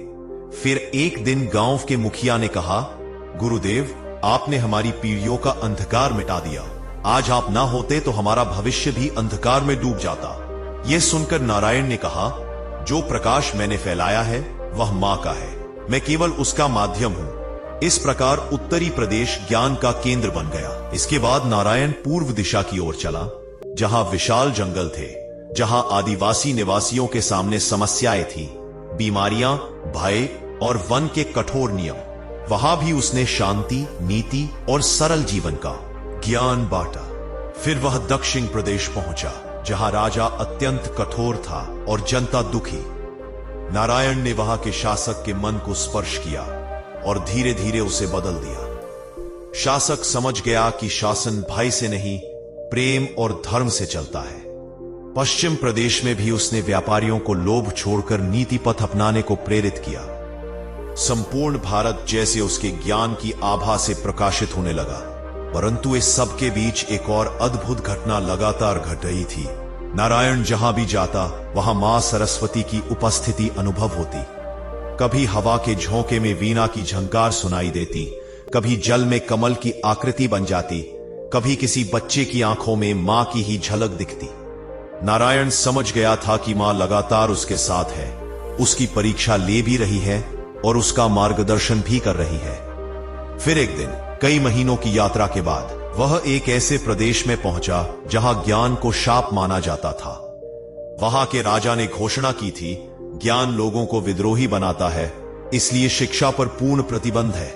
फिर एक दिन गांव के मुखिया ने कहा, गुरुदेव, आपने हमारी पीढ़ियों का अंधकार मिटा दिया। आज आप ना होते तो हमारा भविष्य भी अंधकार में डूब जाता। यह सुनकर नारायण ने कहा, जो प्रकाश मैंने फैलाया है वह मां का है, मैं केवल उसका माध्यम हूं। इस प्रकार उत्तरी प्रदेश ज्ञान का केंद्र बन गया। इसके बाद नारायण पूर्व दिशा की ओर चला, जहां विशाल जंगल थे, जहां आदिवासी निवासियों के सामने समस्याएं थी, बीमारियां, भय और वन के कठोर नियम। वहां भी उसने शांति, नीति और सरल जीवन का ज्ञान बांटा। फिर वह दक्षिण प्रदेश पहुंचा, जहां राजा अत्यंत कठोर था और जनता दुखी। नारायण ने वहां के शासक के मन को स्पर्श किया और धीरे धीरे उसे बदल दिया। शासक समझ गया कि शासन भय से नहीं, प्रेम और धर्म से चलता है। पश्चिम प्रदेश में भी उसने व्यापारियों को लोभ छोड़कर नीति पथ अपनाने को प्रेरित किया। संपूर्ण भारत जैसे उसके ज्ञान की आभा से प्रकाशित होने लगा। परंतु इस सब के बीच एक और अद्भुत घटना लगातार घट रही थी। नारायण जहां भी जाता, वहां मां सरस्वती की उपस्थिति अनुभव होती। कभी हवा के झोंके में वीणा की झंकार सुनाई देती, कभी जल में कमल की आकृति बन जाती, कभी किसी बच्चे की आंखों में मां की ही झलक दिखती। नारायण समझ गया था कि मां लगातार उसके साथ है, उसकी परीक्षा ले भी रही है और उसका मार्गदर्शन भी कर रही है। फिर एक दिन, कई महीनों की यात्रा के बाद, वह एक ऐसे प्रदेश में पहुंचा जहां ज्ञान को शाप माना जाता था। वहां के राजा ने घोषणा की थी, ज्ञान लोगों को विद्रोही बनाता है, इसलिए शिक्षा पर पूर्ण प्रतिबंध है।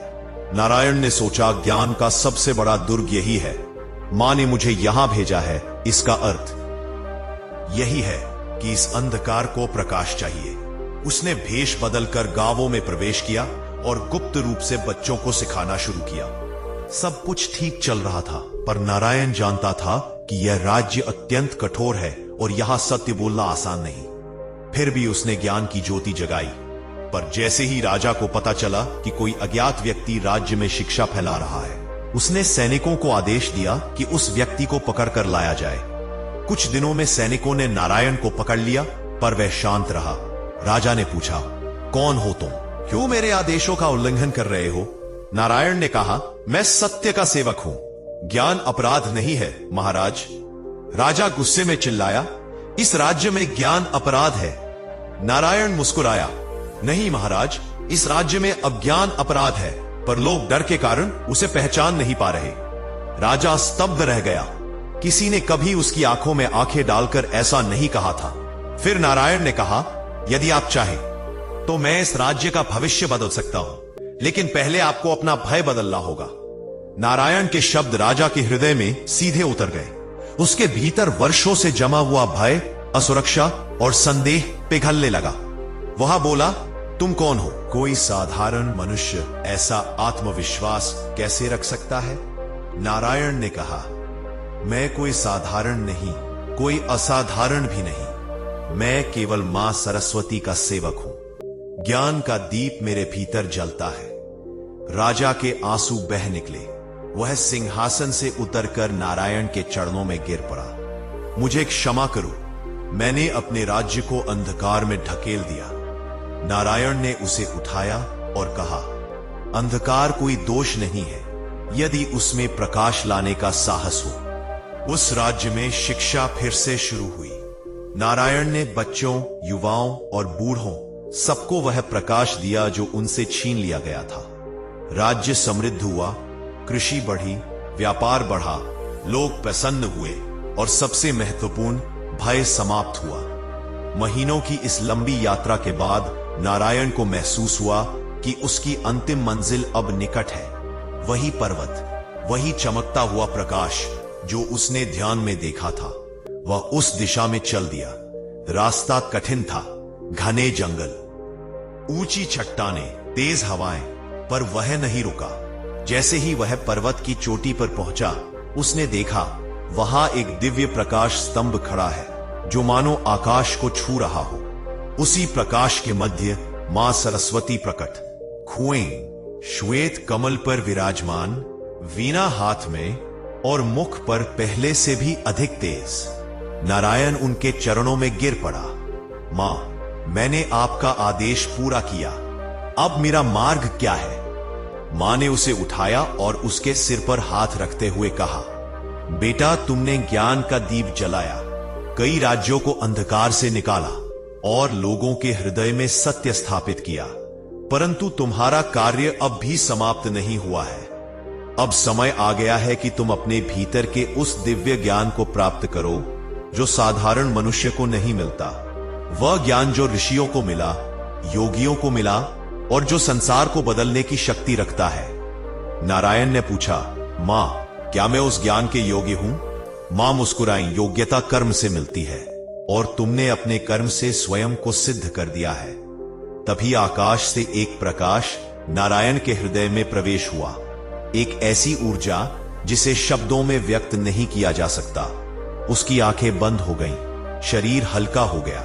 नारायण ने सोचा, ज्ञान का सबसे बड़ा दुर्ग यही है। मां ने मुझे यहां भेजा है, इसका अर्थ यही है कि इस अंधकार को प्रकाश चाहिए। उसने भेष बदलकर गांवों में प्रवेश किया और गुप्त रूप से बच्चों को सिखाना शुरू किया। सब कुछ ठीक चल रहा था, पर नारायण जानता था कि यह राज्य अत्यंत कठोर है और यहां सत्य बोलना आसान नहीं। फिर भी उसने ज्ञान की ज्योति जगाई। पर जैसे ही राजा को पता चला कि कोई अज्ञात व्यक्ति राज्य में शिक्षा फैला रहा है, उसने सैनिकों को आदेश दिया कि उस व्यक्ति को पकड़कर लाया जाए। कुछ दिनों में सैनिकों ने नारायण को पकड़ लिया, पर वह शांत रहा। राजा ने पूछा, कौन हो तुम? क्यों मेरे आदेशों का उल्लंघन कर रहे हो? नारायण ने कहा, मैं सत्य का सेवक हूं, ज्ञान अपराध नहीं है महाराज। राजा गुस्से में चिल्लाया, इस राज्य में ज्ञान अपराध है। नारायण मुस्कुराया, नहीं महाराज, इस राज्य में अज्ञान अपराध है, पर लोग डर के कारण उसे पहचान नहीं पा रहे। राजा स्तब्ध रह गया। किसी ने कभी उसकी आंखों में आंखें डालकर ऐसा नहीं कहा था। फिर नारायण ने कहा, यदि आप चाहें तो मैं इस राज्य का भविष्य बदल सकता हूं, लेकिन पहले आपको अपना भय बदलना होगा। नारायण के शब्द राजा के हृदय में सीधे उतर गए। उसके भीतर वर्षों से जमा हुआ भय, असुरक्षा और संदेह पिघलने लगा। वह बोला, तुम कौन हो? कोई साधारण मनुष्य ऐसा आत्मविश्वास कैसे रख सकता है? नारायण ने कहा, मैं कोई साधारण नहीं, कोई असाधारण भी नहीं, मैं केवल मां सरस्वती का सेवक हूं। ज्ञान का दीप मेरे भीतर जलता है। राजा के आंसू बह निकले। वह सिंहासन से उतरकर नारायण के चरणों में गिर पड़ा। मुझे क्षमा करो, मैंने अपने राज्य को अंधकार में ढकेल दिया। नारायण ने उसे उठाया और कहा, अंधकार कोई दोष नहीं है, यदि उसमें प्रकाश लाने का साहस हो। उस राज्य में शिक्षा फिर से शुरू हुई। नारायण ने बच्चों, युवाओं और बूढ़ों सबको वह प्रकाश दिया जो उनसे छीन लिया गया था। राज्य समृद्ध हुआ, कृषि बढ़ी, व्यापार बढ़ा, लोग प्रसन्न हुए और सबसे महत्वपूर्ण, भय समाप्त हुआ। महीनों की इस लंबी यात्रा के बाद नारायण को महसूस हुआ कि उसकी अंतिम मंजिल अब निकट है। वही पर्वत, वही चमकता हुआ प्रकाश जो उसने ध्यान में देखा था, वह उस दिशा में चल दिया। रास्ता कठिन था, घने जंगल, ऊंची चट्टानें, तेज हवाएं, पर वह नहीं रुका। जैसे ही वह पर्वत की चोटी पर पहुंचा, उसने देखा वहां एक दिव्य प्रकाश स्तंभ खड़ा है जो मानो आकाश को छू रहा हो। उसी प्रकाश के मध्य मां सरस्वती प्रकट, खुएं श्वेत कमल पर विराजमान, वीणा हाथ में और मुख पर पहले से भी अधिक तेज। नारायण उनके चरणों में गिर पड़ा। मां, मैंने आपका आदेश पूरा किया, अब मेरा मार्ग क्या है? मां ने उसे उठाया और उसके सिर पर हाथ रखते हुए कहा, बेटा, तुमने ज्ञान का दीप जलाया, कई राज्यों को अंधकार से निकाला और लोगों के हृदय में सत्य स्थापित किया। परंतु तुम्हारा कार्य अब भी समाप्त नहीं हुआ है। अब समय आ गया है कि तुम अपने भीतर के उस दिव्य ज्ञान को प्राप्त करो जो साधारण मनुष्य को नहीं मिलता। वह ज्ञान जो ऋषियों को मिला, योगियों को मिला और जो संसार को बदलने की शक्ति रखता है। नारायण ने पूछा, मां, क्या मैं उस ज्ञान के योग्य हूं? मां मुस्कुराई, योग्यता कर्म से मिलती है और तुमने अपने कर्म से स्वयं को सिद्ध कर दिया है। तभी आकाश से एक प्रकाश नारायण के हृदय में प्रवेश हुआ, एक ऐसी ऊर्जा जिसे शब्दों में व्यक्त नहीं किया जा सकता। उसकी आंखें बंद हो गईं, शरीर हल्का हो गया,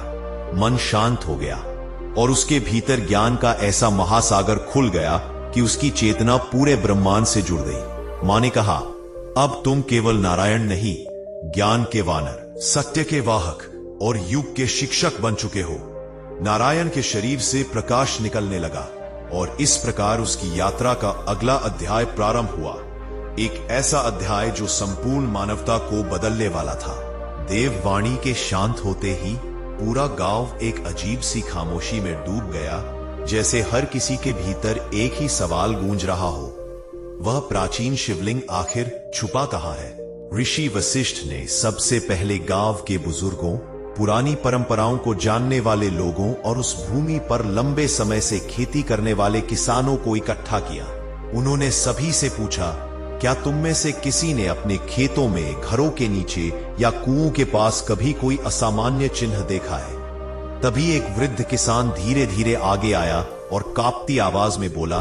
मन शांत हो गया और उसके भीतर ज्ञान का ऐसा महासागर खुल गया कि उसकी चेतना पूरे ब्रह्मांड से जुड़ गई। मां ने कहा, अब तुम केवल नारायण नहीं, ज्ञान के वानर, सत्य के वाहक और युग के शिक्षक बन चुके हो। नारायण के शरीर से प्रकाश निकलने लगा और इस प्रकार उसकी यात्रा का अगला अध्याय प्रारंभ हुआ। एक ऐसा अध्याय जो संपूर्ण मानवता को बदलने वाला था। देववाणी के शांत होते ही पूरा गांव एक अजीब सी खामोशी में डूब गया, जैसे हर किसी के भीतर एक ही सवाल गूंज रहा हो, वह प्राचीन शिवलिंग आखिर छुपा कहां है? ऋषि वशिष्ठ ने सबसे पहले गांव के बुजुर्गों, पुरानी परंपराओं को जानने वाले लोगों और उस भूमि पर लंबे समय से खेती करने वाले किसानों को इकट्ठा किया। उन्होंने सभी से पूछा, क्या तुम में से किसी ने अपने खेतों में, घरों के नीचे या कुओं के पास कभी कोई असामान्य चिन्ह देखा है? तभी एक वृद्ध किसान धीरे धीरे आगे आया और कांपती आवाज में बोला,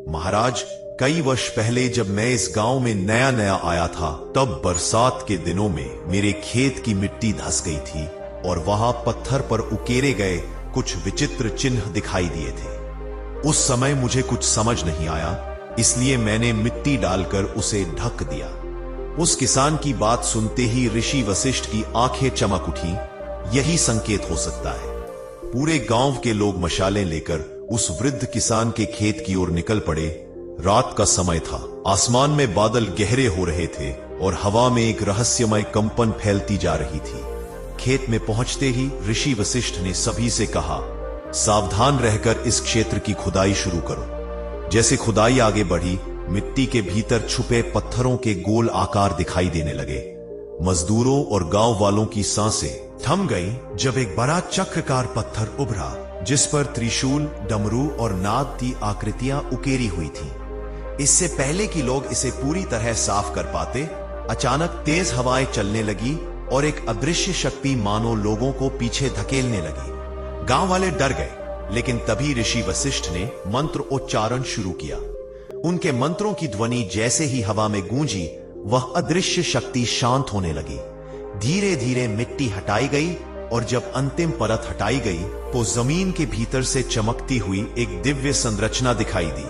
महाराज, कई वर्ष पहले जब मैं इस गांव में नया नया आया था, तब बरसात के दिनों में मेरे खेत की मिट्टी धंस गई थी और वहां पत्थर पर उकेरे गए कुछ विचित्र चिन्ह दिखाई दिए थे। उस समय मुझे कुछ समझ नहीं आया, इसलिए मैंने मिट्टी डालकर उसे ढक दिया। उस किसान की बात सुनते ही ऋषि वशिष्ठ की आंखें चमक उठी। यही संकेत हो सकता है। पूरे गांव के लोग मशालें लेकर उस वृद्ध किसान के खेत की ओर निकल पड़े। रात का समय था, आसमान में बादल गहरे हो रहे थे और हवा में एक रहस्यमय कंपन फैलती जा रही थी। खेत में पहुंचते ही ऋषि वशिष्ठ ने सभी से कहा, सावधान रहकर इस क्षेत्र की खुदाई शुरू करो। जैसे खुदाई आगे बढ़ी, मिट्टी के भीतर छुपे पत्थरों के गोल आकार दिखाई देने लगे। मजदूरों और गांव वालों की सांसें थम गईं जब एक बड़ा चक्राकार पत्थर उभरा, जिस पर त्रिशूल, डमरू और नाग की आकृतियां उकेरी हुई थीं। इससे पहले कि लोग इसे पूरी तरह साफ कर पाते, अचानक तेज हवाएं चलने लगी और एक अदृश्य शक्ति मानो लोगों को पीछे धकेलने लगी। गांव वाले डर गए, लेकिन तभी ऋषि वशिष्ठ ने मंत्र उच्चारण शुरू किया। उनके मंत्रों की ध्वनि जैसे ही हवा में गूंजी, वह अदृश्य शक्ति शांत होने लगी। धीरे धीरे मिट्टी हटाई गई और जब अंतिम परत हटाई गई तो जमीन के भीतर से चमकती हुई एक दिव्य संरचना दिखाई दी।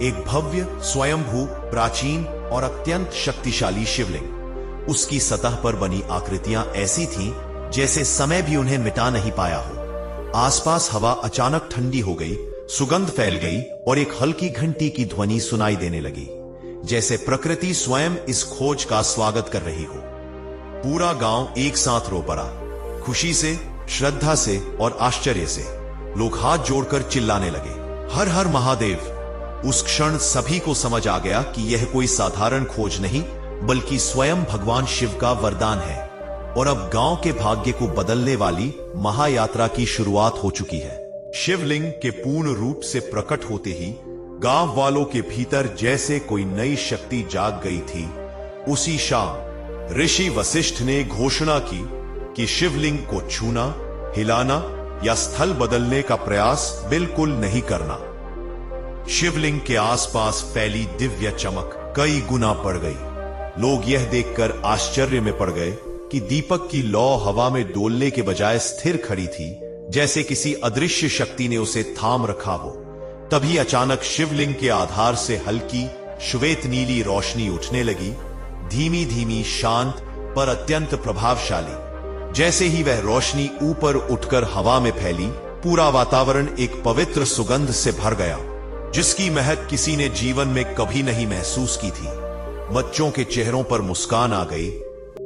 एक भव्य, स्वयंभू, प्राचीन और अत्यंत शक्तिशाली शिवलिंग। उसकी सतह पर बनी आकृतियां ऐसी थीं जैसे समय भी उन्हें मिटा नहीं पाया हो। आसपास हवा अचानक ठंडी हो गई, सुगंध फैल गई और एक हल्की घंटी की ध्वनि सुनाई देने लगी, जैसे प्रकृति स्वयं इस खोज का स्वागत कर रही हो। पूरा गांव एक साथ रो पड़ा। खुशी से, श्रद्धा से और आश्चर्य से लोग हाथ जोड़कर चिल्लाने लगे, हर हर महादेव। उस क्षण सभी को समझ आ गया कि यह कोई साधारण खोज नहीं, बल्कि स्वयं भगवान शिव का वरदान है और अब गांव के भाग्य को बदलने वाली महायात्रा की शुरुआत हो चुकी है। शिवलिंग के पूर्ण रूप से प्रकट होते ही गांव वालों के भीतर जैसे कोई नई शक्ति जाग गई थी। उसी शाम ऋषि वशिष्ठ ने घोषणा की कि शिवलिंग को छूना, हिलाना या स्थल बदलने का प्रयास बिल्कुल नहीं करना। शिवलिंग के आसपास फैली दिव्य चमक कई गुना बढ़ गई। लोग यह देखकर आश्चर्य में पड़ गए कि दीपक की लौ हवा में डोलने के बजाय स्थिर खड़ी थी, जैसे किसी अदृश्य शक्ति ने उसे थाम रखा हो। तभी अचानक शिवलिंग के आधार से हल्की श्वेत नीली रोशनी उठने लगी, धीमी धीमी, शांत पर अत्यंत प्रभावशाली। जैसे ही वह रोशनी ऊपर उठकर हवा में फैली, पूरा वातावरण एक पवित्र सुगंध से भर गया, जिसकी महक किसी ने जीवन में कभी नहीं महसूस की थी। बच्चों के चेहरों पर मुस्कान आ गई,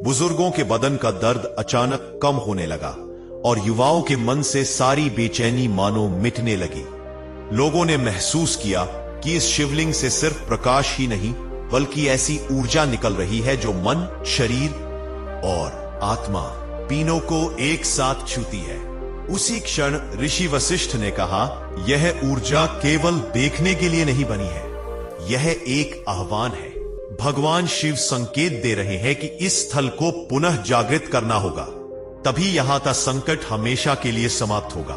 बुजुर्गों के बदन का दर्द अचानक कम होने लगा और युवाओं के मन से सारी बेचैनी मानो मिटने लगी। लोगों ने महसूस किया कि इस शिवलिंग से सिर्फ प्रकाश ही नहीं बल्कि ऐसी ऊर्जा निकल रही है जो मन, शरीर और आत्मा तीनों को एक साथ छूती है। उसी क्षण ऋषि वशिष्ठ ने कहा, यह ऊर्जा केवल देखने के लिए नहीं बनी है, यह एक आह्वान है। भगवान शिव संकेत दे रहे हैं कि इस स्थल को पुनः जागृत करना होगा, तभी यहां का संकट हमेशा के लिए समाप्त होगा।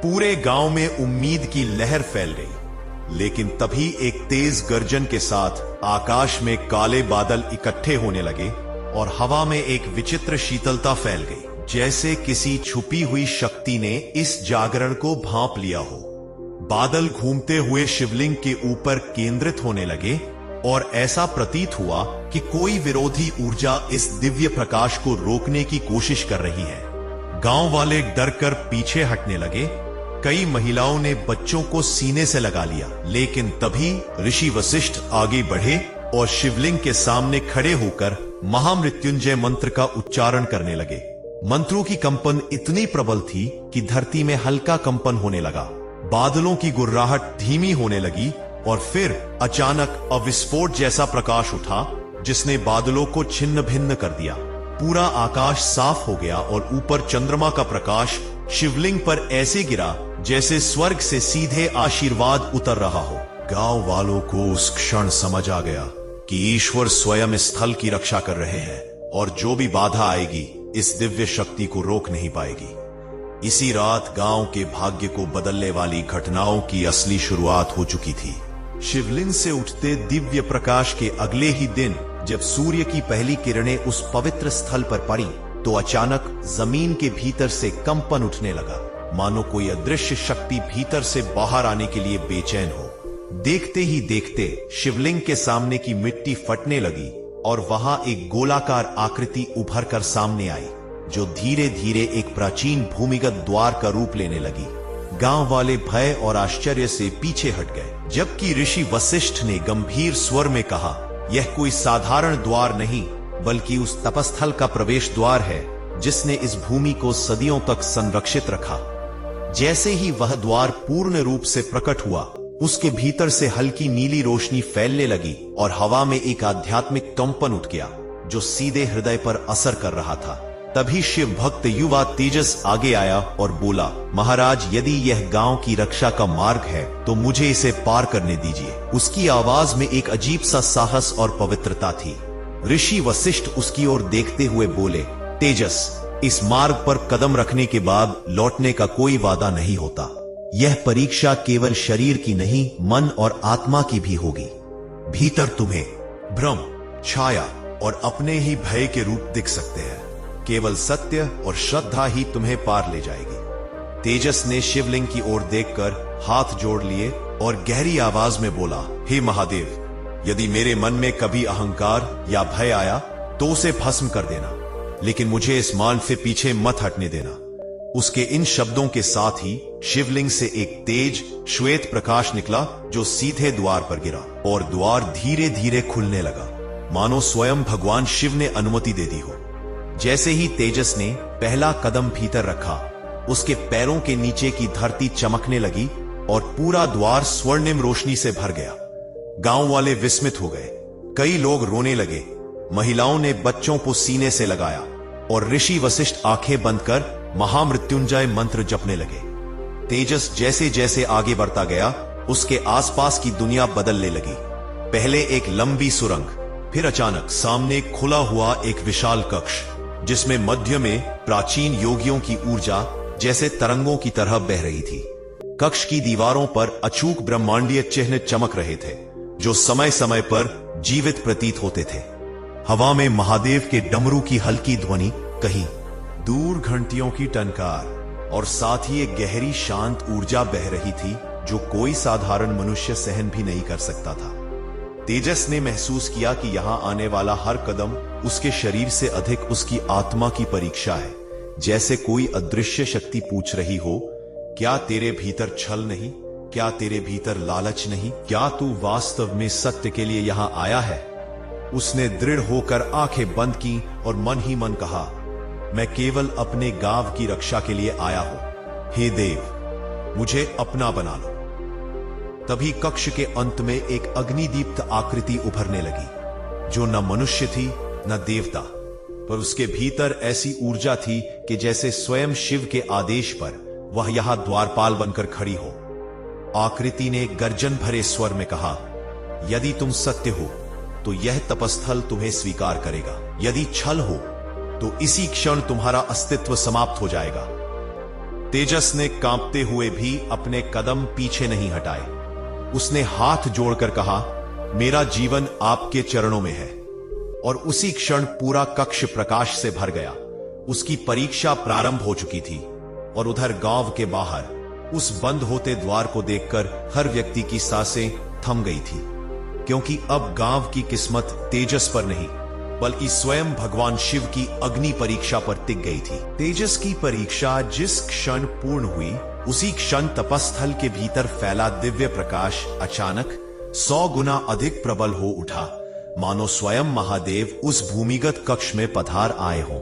पूरे गांव में उम्मीद की लहर फैल गई, लेकिन तभी एक तेज गर्जन के साथ आकाश में काले बादल इकट्ठे होने लगे और हवा में एक विचित्र शीतलता फैल गई, जैसे किसी छुपी हुई शक्ति ने इस जागरण को भांप लिया हो। बादल घूमते हुए शिवलिंग के ऊपर केंद्रित होने लगे और ऐसा प्रतीत हुआ कि कोई विरोधी ऊर्जा इस दिव्य प्रकाश को रोकने की कोशिश कर रही है। गांव वाले डरकर पीछे हटने लगे। कई महिलाओं ने बच्चों को सीने से लगा लिया, लेकिन तभी ऋषि वशिष्ठ आगे बढ़े और शिवलिंग के सामने खड़े होकर महामृत्युंजय मंत्र का उच्चारण करने लगे। मंत्रों की कंपन इतनी प्रबल थी कि धरती में हल्का कंपन होने लगा। बादलों की गुर्राहट धीमी होने लगी और फिर अचानक अविस्फोट जैसा प्रकाश उठा, जिसने बादलों को छिन्न भिन्न कर दिया। पूरा आकाश साफ हो गया और ऊपर चंद्रमा का प्रकाश शिवलिंग पर ऐसे गिरा जैसे स्वर्ग से सीधे आशीर्वाद उतर रहा हो। गांव वालों को उस क्षण समझ आ गया कि ईश्वर स्वयं इस स्थल की रक्षा कर रहे हैं और जो भी बाधा आएगी इस दिव्य शक्ति को रोक नहीं पाएगी। इसी रात गांव के भाग्य को बदलने वाली घटनाओं की असली शुरुआत हो चुकी थी। शिवलिंग से उठते दिव्य प्रकाश के अगले ही दिन जब सूर्य की पहली किरणें उस पवित्र स्थल पर पड़ी तो अचानक जमीन के भीतर से कंपन उठने लगा, मानो कोई अदृश्य शक्ति भीतर से बाहर आने के लिए बेचैन हो। देखते ही देखते शिवलिंग के सामने की मिट्टी फटने लगी और वहां एक गोलाकार आकृति उभर कर सामने आई, जो धीरे धीरे एक प्राचीन भूमिगत द्वार का रूप लेने लगी। गांव वाले भय और आश्चर्य से पीछे हट गए, जबकि ऋषि वशिष्ठ ने गंभीर स्वर में कहा, यह कोई साधारण द्वार नहीं बल्कि उस तपस्थल का प्रवेश द्वार है जिसने इस भूमि को सदियों तक संरक्षित रखा। जैसे ही वह द्वार पूर्ण रूप से प्रकट हुआ, उसके भीतर से हल्की नीली रोशनी फैलने लगी और हवा में एक आध्यात्मिक कंपन उठ गया जो सीधे हृदय पर असर कर रहा था। तभी शिव भक्त युवा तेजस आगे आया और बोला, महाराज, यदि यह गांव की रक्षा का मार्ग है तो मुझे इसे पार करने दीजिए। उसकी आवाज में एक अजीब सा साहस और पवित्रता थी। ऋषि वशिष्ठ उसकी ओर देखते हुए बोले, तेजस, इस मार्ग पर कदम रखने के बाद लौटने का कोई वादा नहीं होता। यह परीक्षा केवल शरीर की नहीं, मन और आत्मा की भी होगी। भीतर तुम्हें भ्रम, छाया और अपने ही भय के रूप दिख सकते हैं। केवल सत्य और श्रद्धा ही तुम्हें पार ले जाएगी। तेजस ने शिवलिंग की ओर देखकर हाथ जोड़ लिए और गहरी आवाज में बोला, हे महादेव, यदि मेरे मन में कभी अहंकार या भय आया तो उसे भस्म कर देना, लेकिन मुझे इस मार्ग से पीछे मत हटने देना। उसके इन शब्दों के साथ ही शिवलिंग से एक तेज श्वेत प्रकाश निकला जो सीधे द्वार पर गिरा और द्वार धीरे धीरे खुलने लगा, मानो स्वयं भगवान शिव ने अनुमति दे दी हो। जैसे ही तेजस ने पहला कदम भीतर रखा, उसके पैरों के नीचे की धरती चमकने लगी और पूरा द्वार स्वर्णिम रोशनी से भर गया। गांव वाले विस्मित हो गए, कई लोग रोने लगे, महिलाओं ने बच्चों को सीने से लगाया और ऋषि वशिष्ठ आंखें बंद कर महामृत्युंजय मंत्र जपने लगे। तेजस जैसे जैसे आगे बढ़ता गया, उसके आसपास की दुनिया बदलने लगी। पहले एक लंबी सुरंग, फिर अचानक सामने खुला हुआ एक विशाल कक्ष, जिसमें मध्य में प्राचीन योगियों की ऊर्जा जैसे तरंगों की तरह बह रही थी। कक्ष की दीवारों पर अचूक ब्रह्मांडीय चिन्ह चमक रहे थे, जो समय समय पर जीवित प्रतीत होते थे। हवा में महादेव के डमरू की हल्की ध्वनि, कहीं दूर घंटियों की टनकार और साथ ही एक गहरी शांत ऊर्जा बह रही थी जो कोई साधारण मनुष्य सहन भी नहीं कर सकता था। तेजस ने महसूस किया कि यहां आने वाला हर कदम उसके शरीर से अधिक उसकी आत्मा की परीक्षा है, जैसे कोई अदृश्य शक्ति पूछ रही हो, क्या तेरे भीतर छल नहीं? क्या तेरे भीतर लालच नहीं? क्या तू वास्तव में सत्य के लिए यहां आया है? उसने दृढ़ होकर आंखें बंद की और मन ही मन कहा, मैं केवल अपने गांव की रक्षा के लिए आया हूं। हे देव, मुझे अपना बना लो। तभी कक्ष के अंत में एक अग्निदीप्त आकृति उभरने लगी, जो न मनुष्य थी न देवता, पर उसके भीतर ऐसी ऊर्जा थी कि जैसे स्वयं शिव के आदेश पर वह यहां द्वारपाल बनकर खड़ी हो। आकृति ने गर्जन भरे स्वर में कहा, यदि तुम सत्य हो तो यह तपस्थल तुम्हें स्वीकार करेगा। यदि छल हो तो इसी क्षण तुम्हारा अस्तित्व समाप्त हो जाएगा। तेजस ने कांपते हुए भी अपने कदम पीछे नहीं हटाए। उसने हाथ जोड़कर कहा, मेरा जीवन आपके चरणों में है। और उसी क्षण पूरा कक्ष प्रकाश से भर गया। उसकी परीक्षा प्रारंभ हो चुकी थी। और उधर गांव के बाहर उस बंद होते द्वार को देखकर हर व्यक्ति की सांसें थम गई थी, क्योंकि अब गांव की किस्मत तेजस पर नहीं बल्कि स्वयं भगवान शिव की अग्नि परीक्षा पर टिक गई थी। तेजस की परीक्षा जिस क्षण पूर्ण हुई, उसी क्षण तपस्थल के भीतर फैला दिव्य प्रकाश अचानक 100 गुना अधिक प्रबल हो उठा, मानो स्वयं महादेव उस भूमिगत कक्ष में पधार आए हों।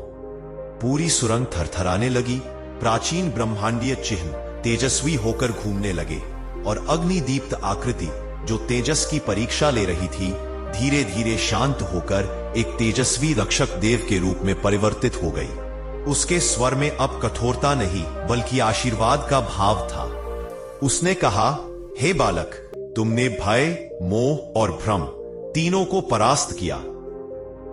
पूरी सुरंग थरथराने लगी। प्राचीन ब्रह्मांडीय चिन्ह तेजस्वी होकर घूमने लगे और अग्निदीप्त आकृति जो तेजस की परीक्षा ले रही थी, धीरे धीरे शांत होकर एक तेजस्वी रक्षक देव के रूप में परिवर्तित हो गई। उसके स्वर में अब कठोरता नहीं बल्कि आशीर्वाद का भाव था। उसने कहा, हे बालक, तुमने भय, मोह और भ्रम तीनों को परास्त किया।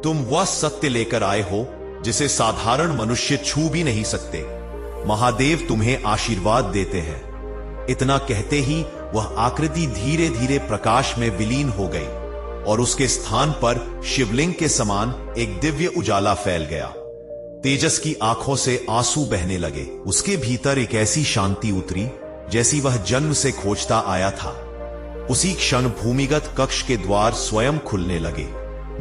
तुम वह सत्य लेकर आए हो जिसे साधारण मनुष्य छू भी नहीं सकते। महादेव तुम्हें आशीर्वाद देते हैं। इतना कहते ही वह आकृति धीरे धीरे प्रकाश में विलीन हो गई और उसके स्थान पर शिवलिंग के समान एक दिव्य उजाला फैल गया। तेजस की आंखों से आंसू बहने लगे। उसके भीतर एक ऐसी शांति उतरी जैसी वह जन्म से खोजता आया था। उसी क्षण भूमिगत कक्ष के द्वार स्वयं खुलने लगे,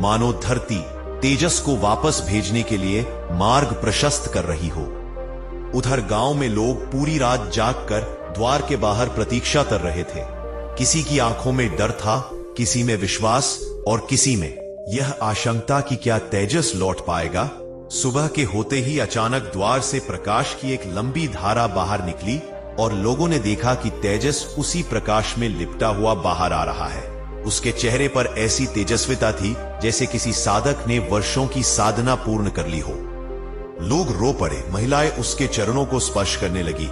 मानो धरती तेजस को वापस भेजने के लिए मार्ग प्रशस्त कर रही हो। उधर गांव में लोग पूरी रात जागकर द्वार के बाहर प्रतीक्षा कर रहे थे। किसी की आंखों में डर था, किसी में विश्वास और किसी में यह आशंका कि क्या तेजस लौट पाएगा। सुबह के होते ही अचानक द्वार से प्रकाश की एक लंबी धारा बाहर निकली और लोगों ने देखा कि तेजस उसी प्रकाश में लिपटा हुआ बाहर आ रहा है। उसके चेहरे पर ऐसी तेजस्विता थी जैसे किसी साधक ने वर्षों की साधना पूर्ण कर ली हो। लोग रो पड़े, महिलाएं उसके चरणों को स्पर्श करने लगी,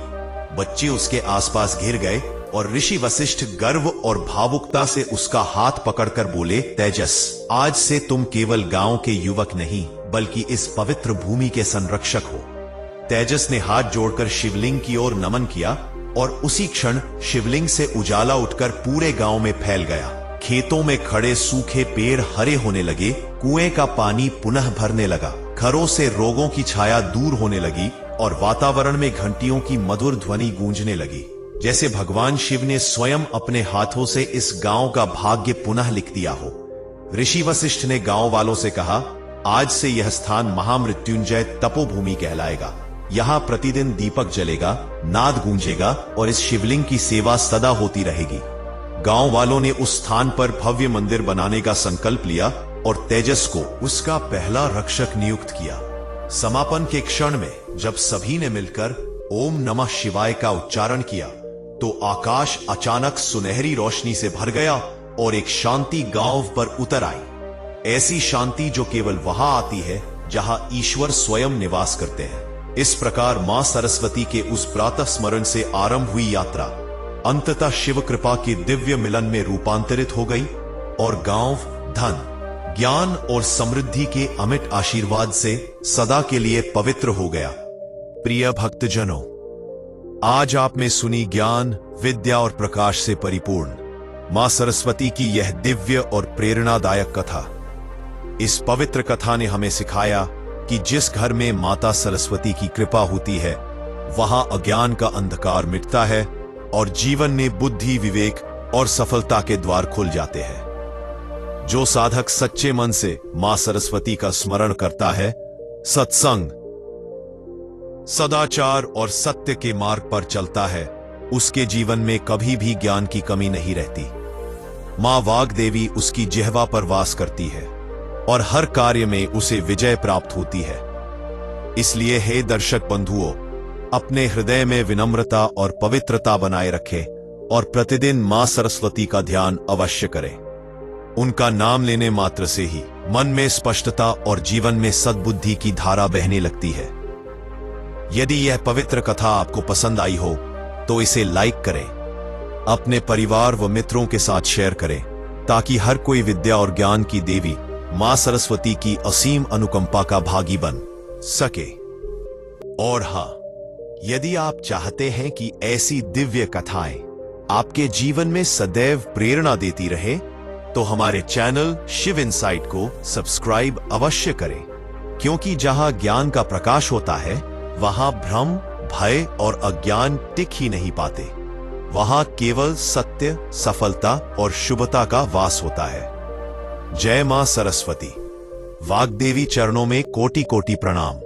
बच्चे उसके आसपास घिर गए और ऋषि वशिष्ठ गर्व और भावुकता से उसका हाथ पकड़कर बोले, तेजस, आज से तुम केवल गांव के युवक नहीं बल्कि इस पवित्र भूमि के संरक्षक हो। तेजस ने हाथ जोड़कर शिवलिंग की ओर नमन किया और उसी क्षण शिवलिंग से उजाला उठकर पूरे गांव में फैल गया। खेतों में खड़े सूखे पेड़ हरे होने लगे, कुएं का पानी पुनः भरने लगा, घरों से रोगों की छाया दूर होने लगी और वातावरण में घंटियों की मधुर ध्वनि गूंजने लगी, जैसे भगवान शिव ने स्वयं अपने हाथों से इस गांव का भाग्य पुनः लिख दिया हो। ऋषि वशिष्ठ ने गांव वालों से कहा, आज से यह स्थान महामृत्युंजय तपोभूमि कहलाएगा। यहाँ प्रतिदिन दीपक जलेगा, नाद गूंजेगा और इस शिवलिंग की सेवा सदा होती रहेगी। गांव वालों ने उस स्थान पर भव्य मंदिर बनाने का संकल्प लिया और तेजस को उसका पहला रक्षक नियुक्त किया। समापन के क्षण में जब सभी ने मिलकर ओम नमः शिवाय का उच्चारण किया तो आकाश अचानक सुनहरी रोशनी से भर गया और एक शांति गांव पर उतर आई। ऐसी शांति जो केवल वहां आती है जहां ईश्वर स्वयं निवास करते हैं। इस प्रकार मां सरस्वती के उस प्रातः स्मरण से आरंभ हुई यात्रा अंततः शिव कृपा के दिव्य मिलन में रूपांतरित हो गई और गांव धन, ज्ञान और समृद्धि के अमिट आशीर्वाद से सदा के लिए पवित्र हो गया। प्रिय भक्तजनों, आज आप में सुनी ज्ञान, विद्या और प्रकाश से परिपूर्ण मां सरस्वती की यह दिव्य और प्रेरणादायक कथा। इस पवित्र कथा ने हमें सिखाया कि जिस घर में माता सरस्वती की कृपा होती है, वहां अज्ञान का अंधकार मिटता है और जीवन में बुद्धि, विवेक और सफलता के द्वार खुल जाते हैं। जो साधक सच्चे मन से मां सरस्वती का स्मरण करता है, सत्संग, सदाचार और सत्य के मार्ग पर चलता है, उसके जीवन में कभी भी ज्ञान की कमी नहीं रहती। मां वाग्देवी उसकी जिह्वा पर वास करती है और हर कार्य में उसे विजय प्राप्त होती है। इसलिए हे दर्शक बंधुओं, अपने हृदय में विनम्रता और पवित्रता बनाए रखें और प्रतिदिन मां सरस्वती का ध्यान अवश्य करें। उनका नाम लेने मात्र से ही मन में स्पष्टता और जीवन में सद्बुद्धि की धारा बहने लगती है। यदि यह पवित्र कथा आपको पसंद आई हो तो इसे लाइक करें, अपने परिवार व मित्रों के साथ शेयर करें, ताकि हर कोई विद्या और ज्ञान की देवी मां सरस्वती की असीम अनुकंपा का भागी बन सके। और हां, यदि आप चाहते हैं कि ऐसी दिव्य कथाएं आपके जीवन में सदैव प्रेरणा देती रहे, तो हमारे चैनल शिव इनसाइट को सब्सक्राइब अवश्य करें, क्योंकि जहां ज्ञान का प्रकाश होता है वहां भ्रम, भय और अज्ञान टिक ही नहीं पाते। वहां केवल सत्य, सफलता और शुभता का वास होता है। जय मां सरस्वती। वाग्देवी चरणों में कोटि कोटि प्रणाम।